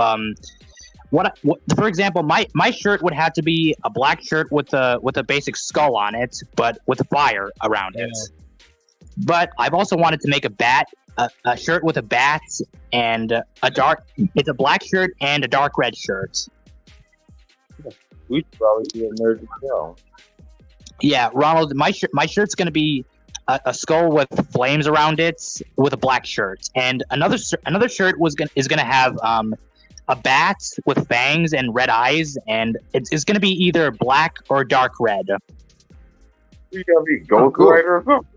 what for example, my shirt would have to be a black shirt with a basic skull on it, but with a fire around it. But I've also wanted to make a shirt with a bat and it's a black shirt and a dark red shirt. We should probably do a nerd show. Yeah, Ronald, my shirt's gonna be a skull with flames around it with a black shirt, and another shirt is gonna have a bat with fangs and red eyes, and it's gonna be either black or dark red. You gotta be Ghost Rider or something.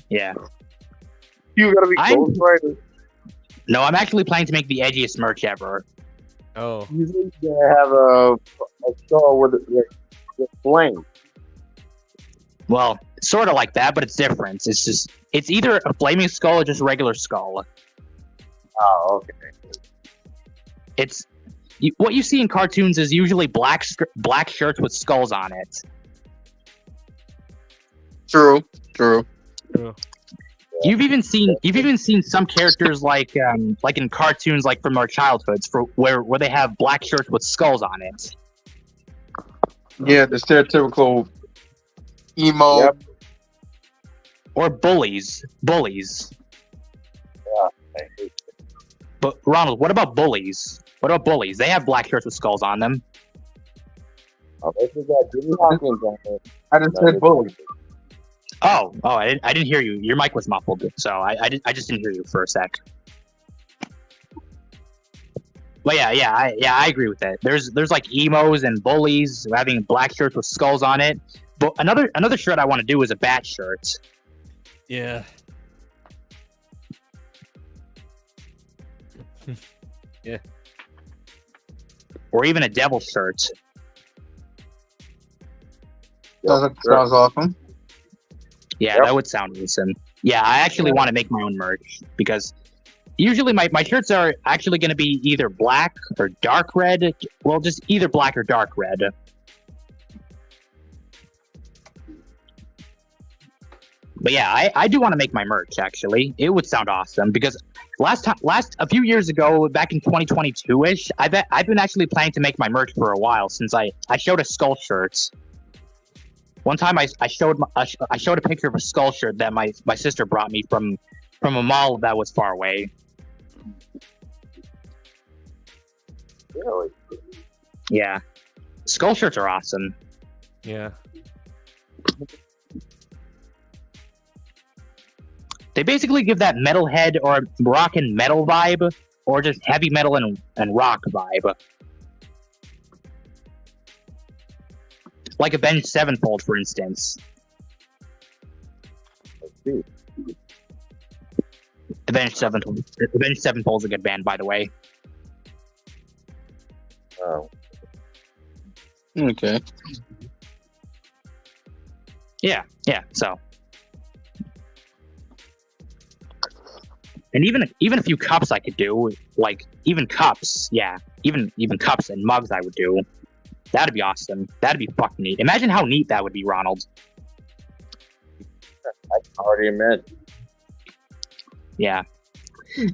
Yeah. You gotta be Ghost Rider. No, I'm actually planning to make the edgiest merch ever. Oh. You need to have a skull with flame. Well, sort of like that, but it's different. It's either a flaming skull or just a regular skull. Oh, okay. What you see in cartoons is usually black shirts with skulls on it. True. You've even seen some characters like in cartoons like from our childhoods where they have black shirts with skulls on it. Yeah, the stereotypical emo. Yep. Or bullies. Yeah, I hate it. But Ronald, what about bullies? They have black shirts with skulls on them. Oh, this is that Jimmy Hawkins on it. I just said bully. Oh, I didn't hear you. Your mic was muffled, so I just didn't hear you for a sec. Well, I agree with that. There's like emos and bullies having black shirts with skulls on it. But another shirt I want to do is a bat shirt. Yeah. Yeah. Or even a devil shirt. Sounds awesome. Yeah, that would sound awesome. Yeah, I actually want to make my own merch because usually my shirts are actually going to be either black or dark red. Well, just either black or dark red. But yeah, I do want to make my merch, actually. It would sound awesome because a few years ago, back in 2022-ish, I've been actually planning to make my merch for a while since I showed a skull shirt. One time I showed a picture of a skull shirt that my sister brought me from a mall that was far away. Really? Yeah. Skull shirts are awesome. Yeah. They basically give that metalhead or rock and metal vibe, or just heavy metal and rock vibe. Like Avenged Sevenfold, for instance. Avenged Sevenfold's a good band, by the way. Oh. Okay. Yeah, so. And even a few cups I could do, like even cups, yeah, even cups and mugs I would do. That'd be awesome. That'd be fucking neat. Imagine how neat that would be, Ronald. I can already imagine. Yeah.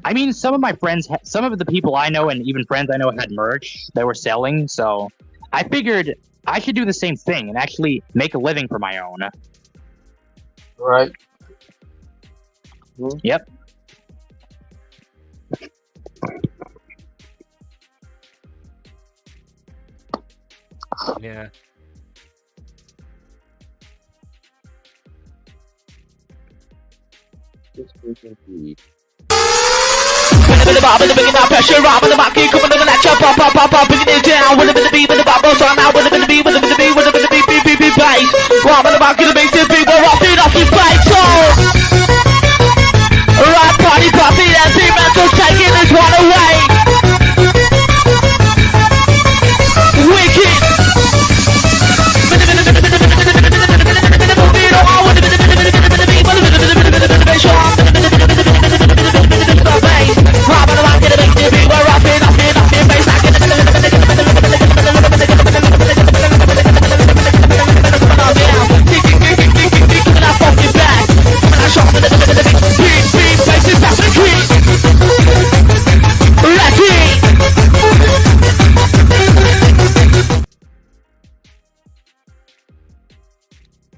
I mean, some of my friends, some of the people I know and even friends I know had merch they were selling, so I figured I should do the same thing and actually make a living for my own. Right. Yep. Yeah. With the bob and the bringing down pressure, rob and the monkey coming to the lecture, pop, bringing it down. With the beat, with the bob, so now with the beat, with the beat, beat, bass. Rob and the monkey, the bass, the beat, we're rocking off his place. So, right party, party, and team mentals taking this one away. Wicked.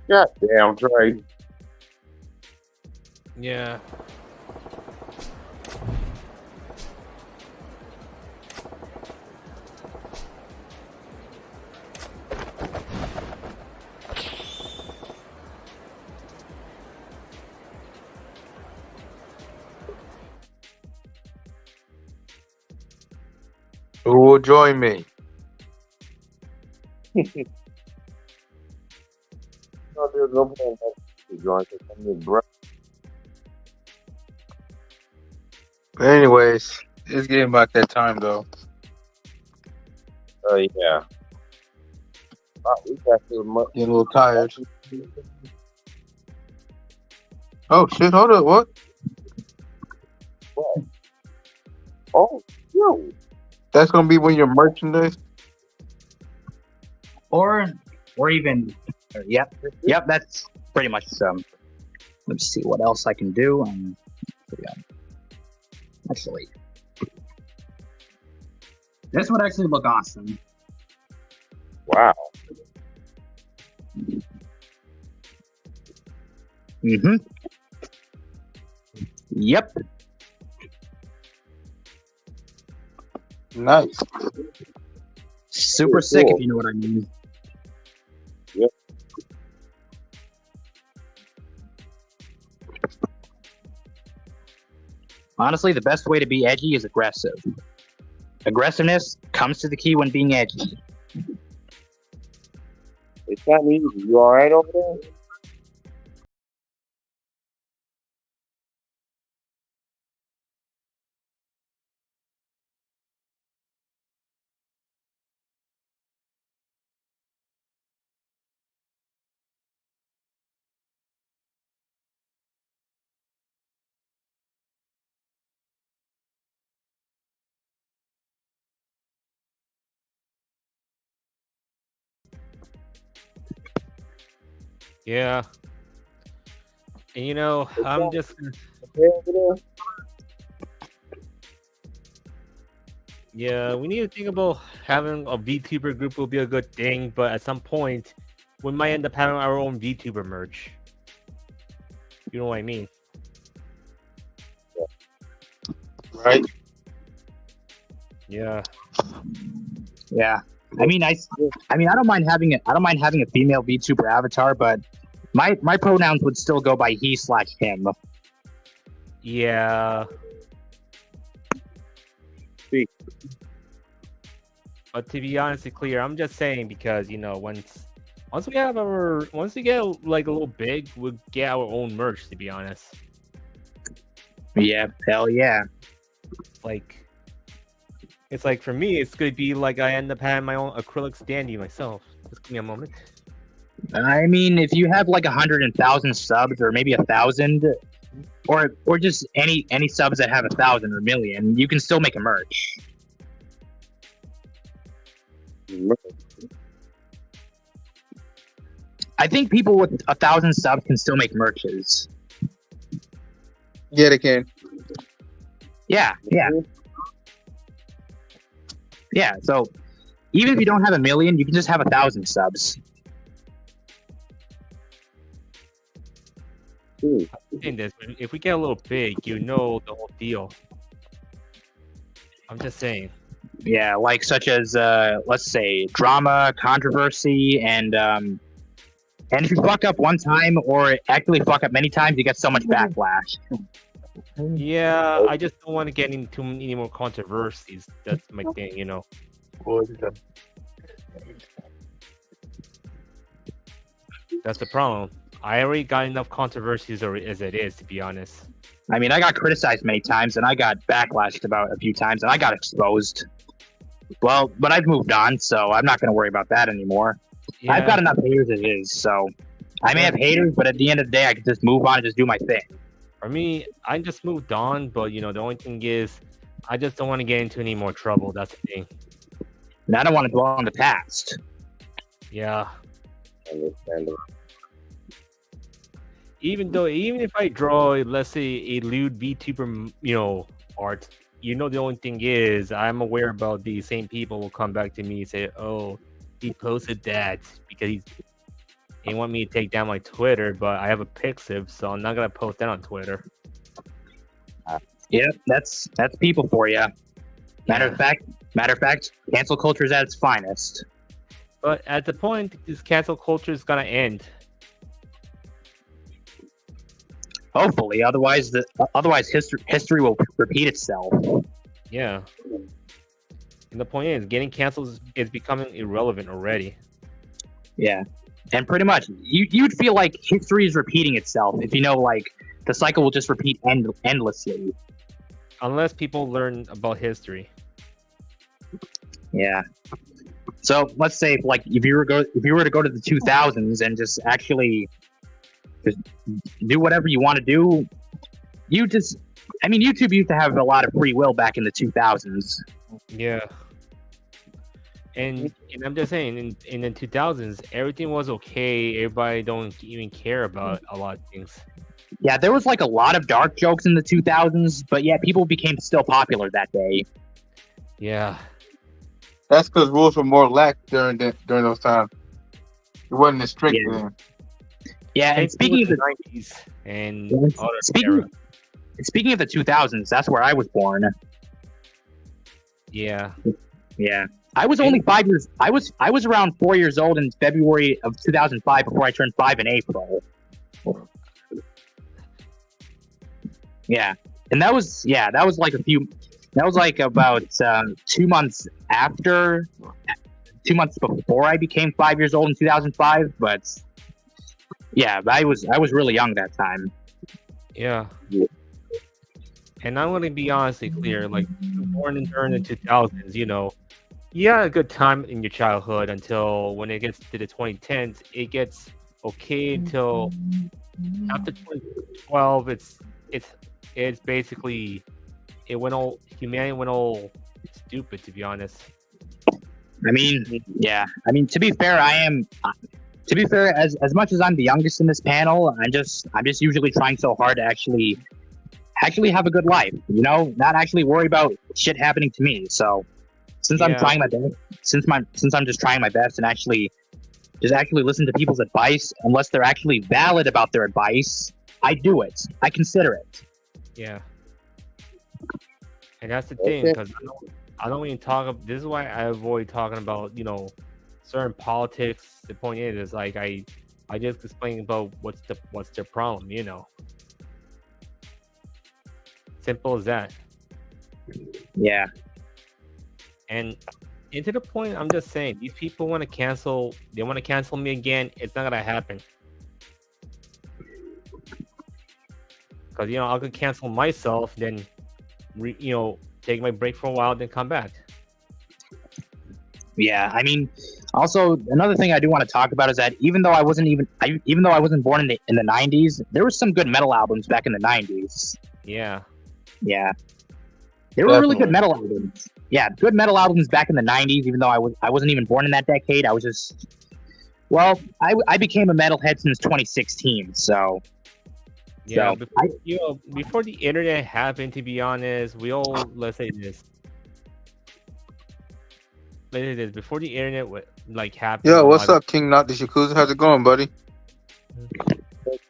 God damn, Trey. Yeah. Who will join me? No, there's no point to join because I'm your brother. But anyways, it's getting about that time though. Oh, yeah. Wow, we got to Getting a little tired. Oh shit! Hold up. What? What? Oh, yo. That's gonna be when your merchandise. Or even, yep, that's pretty much, let's see what else I can do. Actually, this would actually look awesome. Wow. Mm-hmm. Yep. Nice. Super sick, if you know what I mean. Yep. Honestly, the best way to be edgy is aggressive. Aggressiveness comes to the key when being edgy. It's not easy. You alright over there? Yeah. And you know, I'm just. Yeah, we need to think about having a VTuber group will be a good thing, but at some point, we might end up having our own VTuber merch. You know what I mean? Right. Yeah. Yeah. I mean, I don't mind having it. I don't mind having a female VTuber avatar, but my pronouns would still go by he/him. Yeah. Speak. But to be honestly clear, I'm just saying because once we get like a little big, we'll get our own merch. To be honest, Yeah, hell yeah. It's like for me, it's gonna be like I end up having my own acrylic standee myself. Just give me a moment. I mean, if you have like 100,000 subs, or maybe 1,000, or just any subs that have 1,000 or 1,000,000, you can still make a merch. I think people with 1,000 subs can still make merches. Yeah, they can. Yeah. So even if you don't have 1,000,000, you can just have 1,000 subs. I'm saying this, if we get a little big, the whole deal. I'm just saying. Yeah, like such as let's say drama, controversy, and if you fuck up one time or actually fuck up many times, you get so much backlash. Yeah, I just don't want to get into any more controversies. That's my thing, That's the problem. I already got enough controversies as it is, to be honest. I mean, I got criticized many times, and I got backlashed about a few times, and I got exposed. Well, but I've moved on, so I'm not going to worry about that anymore. Yeah. I've got enough haters as it is, so I may have haters, but at the end of the day, I can just move on and just do my thing. For me, I just moved on, but the only thing is, I just don't want to get into any more trouble. That's the thing. And I don't want to dwell on the past. Yeah. Understandable. Even if I draw, let's say, a lewd VTuber, art, the only thing is, I'm aware about the same people will come back to me and say, "Oh, he posted that because he want me to take down my Twitter, but I have a Pixiv, so I'm not gonna post that on Twitter." Yeah, that's people for you. Matter of fact, cancel culture is at its finest. But at the point, this cancel culture is gonna end. Hopefully, otherwise history will repeat itself. Yeah. And the point is, getting canceled is becoming irrelevant already. Yeah, and pretty much, you'd feel like history is repeating itself if the cycle will just repeat endlessly. Unless people learn about history. Yeah. So let's say if you were to go to the 2000s and just actually just do whatever you want to do, YouTube used to have a lot of free will back in the 2000s. Yeah. And I'm just saying, in the 2000s, everything was okay. Everybody don't even care about a lot of things. Yeah, there was a lot of dark jokes in the 2000s, but yeah, people became still popular that day. Yeah. That's because rules were more lax during those times. It wasn't as strict then. Yeah, and speaking of the 90s and speaking of the 2000s, that's where I was born. Yeah. Yeah. I was only 5 years. I was around 4 years old in February of 2005 before I turned 5 in April. Yeah, and that was about 2 months after, 2 months before I became 5 years old in 2005. But yeah, I was really young that time. Yeah. And I'm gonna be honestly clear, born during the 2000s, you had a good time in your childhood until when it gets to the 2010s, it gets okay until after 2012. It's basically humanity went all stupid, to be honest. To be fair, as much as I'm the youngest in this panel, I'm just usually trying so hard to actually have a good life, not actually worry about shit happening to me. So since I'm trying my best, since I'm just trying my best and actually listen to people's advice, unless they're actually valid about their advice, I do it. I consider it. Yeah. And that's the thing, because I don't even talk. This is why I avoid talking about certain politics. The point is I just explain about what's their problem. Simple as that. Yeah. And to the point, I'm just saying, these people want to cancel. They want to cancel me again. It's not gonna happen. Because I could cancel myself, then take my break for a while, then come back. Yeah, I mean, also another thing I do want to talk about is that even though I wasn't born in the 90s, there were some good metal albums back in the 90s. Yeah. Yeah. There were really good metal albums. Yeah, good metal albums back in the 90s, even though I wasn't even born in that decade. I was just I became a metalhead since 2016, so yeah, before the internet happened, to be honest, let's say this. Before the internet happened. Yo, what's up, King Noctis Yakuza? How's it going, buddy?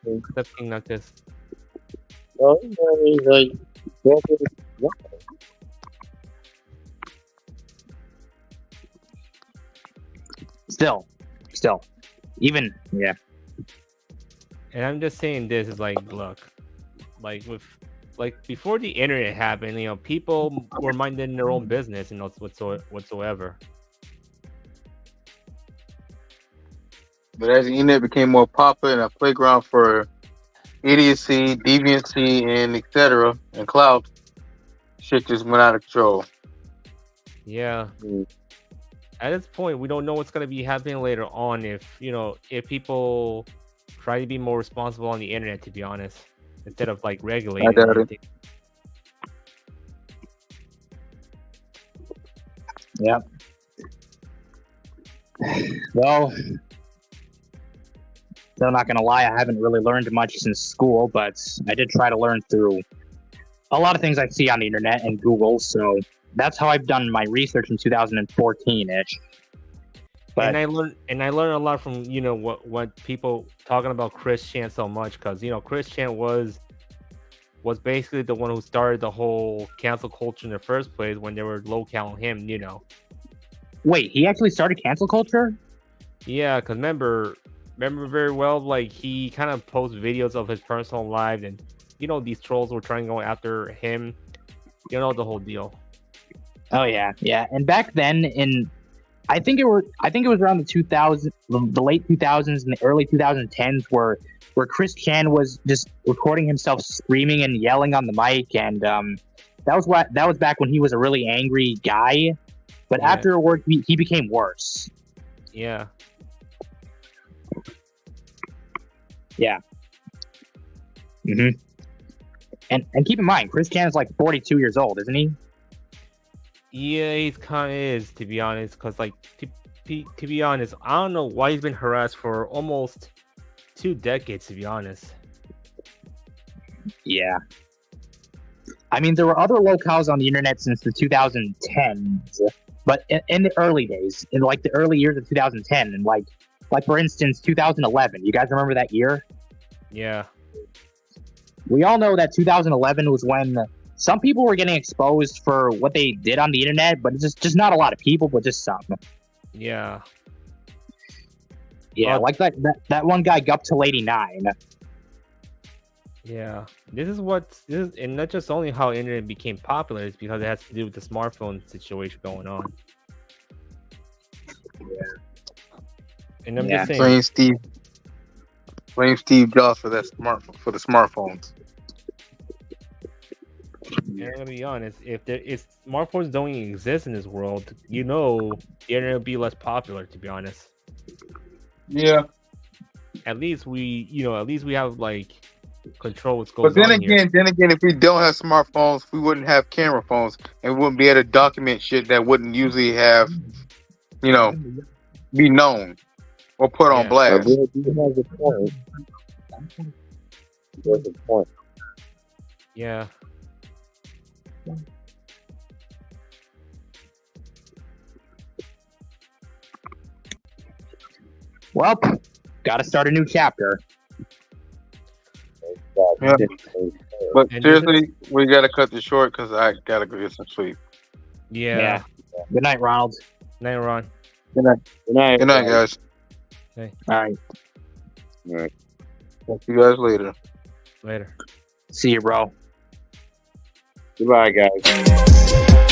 What's up, King Noctis? Oh, like, Still, even yeah. And I'm just saying this is look, before the internet happened, people were minding their own business and whatsoever. But as the internet became more popular and a playground for idiocy, deviancy, and etc., and clout, shit just went out of control. Yeah. At this point, we don't know what's going to be happening later on if people try to be more responsible on the internet, to be honest, instead of regulating. I doubt it. Yep. Well, still not gonna lie, I haven't really learned much since school, but I did try to learn through a lot of things I see on the internet and Google, so that's how I've done my research in 2014-ish. And I learned a lot from what people talking about Chris Chan so much, because Chris Chan was basically the one who started the whole cancel culture in the first place when they were low-calling him. Wait, he actually started cancel culture? Yeah, because remember very well, he kind of posts videos of his personal life, and these trolls were trying to go after him. The whole deal. Oh yeah. And back then, I think it was around the late 2000s and the early 2010s, where Chris Chan was just recording himself screaming and yelling on the mic, and that was back when he was a really angry guy. But afterward, he became worse. Yeah. Yeah. Mm-hmm. And keep in mind, Chris Chan is 42 years old, isn't he? Yeah, he kind of is, to be honest. Because to be honest, I don't know why he's been harassed for almost 2 decades. To be honest. Yeah. I mean, there were other locales on the internet since the 2010s, but in the early days, in the early years of 2010, and like for instance, 2011. You guys remember that year? Yeah. We all know that 2011 was when some people were getting exposed for what they did on the internet, but it's just not a lot of people, but just some. Yeah. Yeah, that one guy, Gup-Till89. Yeah, this is and not just only how internet became popular, it's because it has to do with the smartphone situation going on. Yeah. And I'm just saying, blame Steve Jobs for the smartphones. And I'm gonna be honest, if smartphones don't even exist in this world, the internet would be less popular, to be honest. Yeah. At least we have control what's going on. But then again, if we don't have smartphones, we wouldn't have camera phones, and we wouldn't be able to document shit that wouldn't usually have, be known or put on blast. There's a point. Yeah. Well, gotta start a new chapter. Yeah. But seriously, we gotta cut this short because I gotta go get some sleep. Yeah. Good night, Ronald. Good night, Ron. Good night. Good night. Good night, guys. Okay. All right. All right. Talk to you guys later. Later. See you, bro. Goodbye, guys.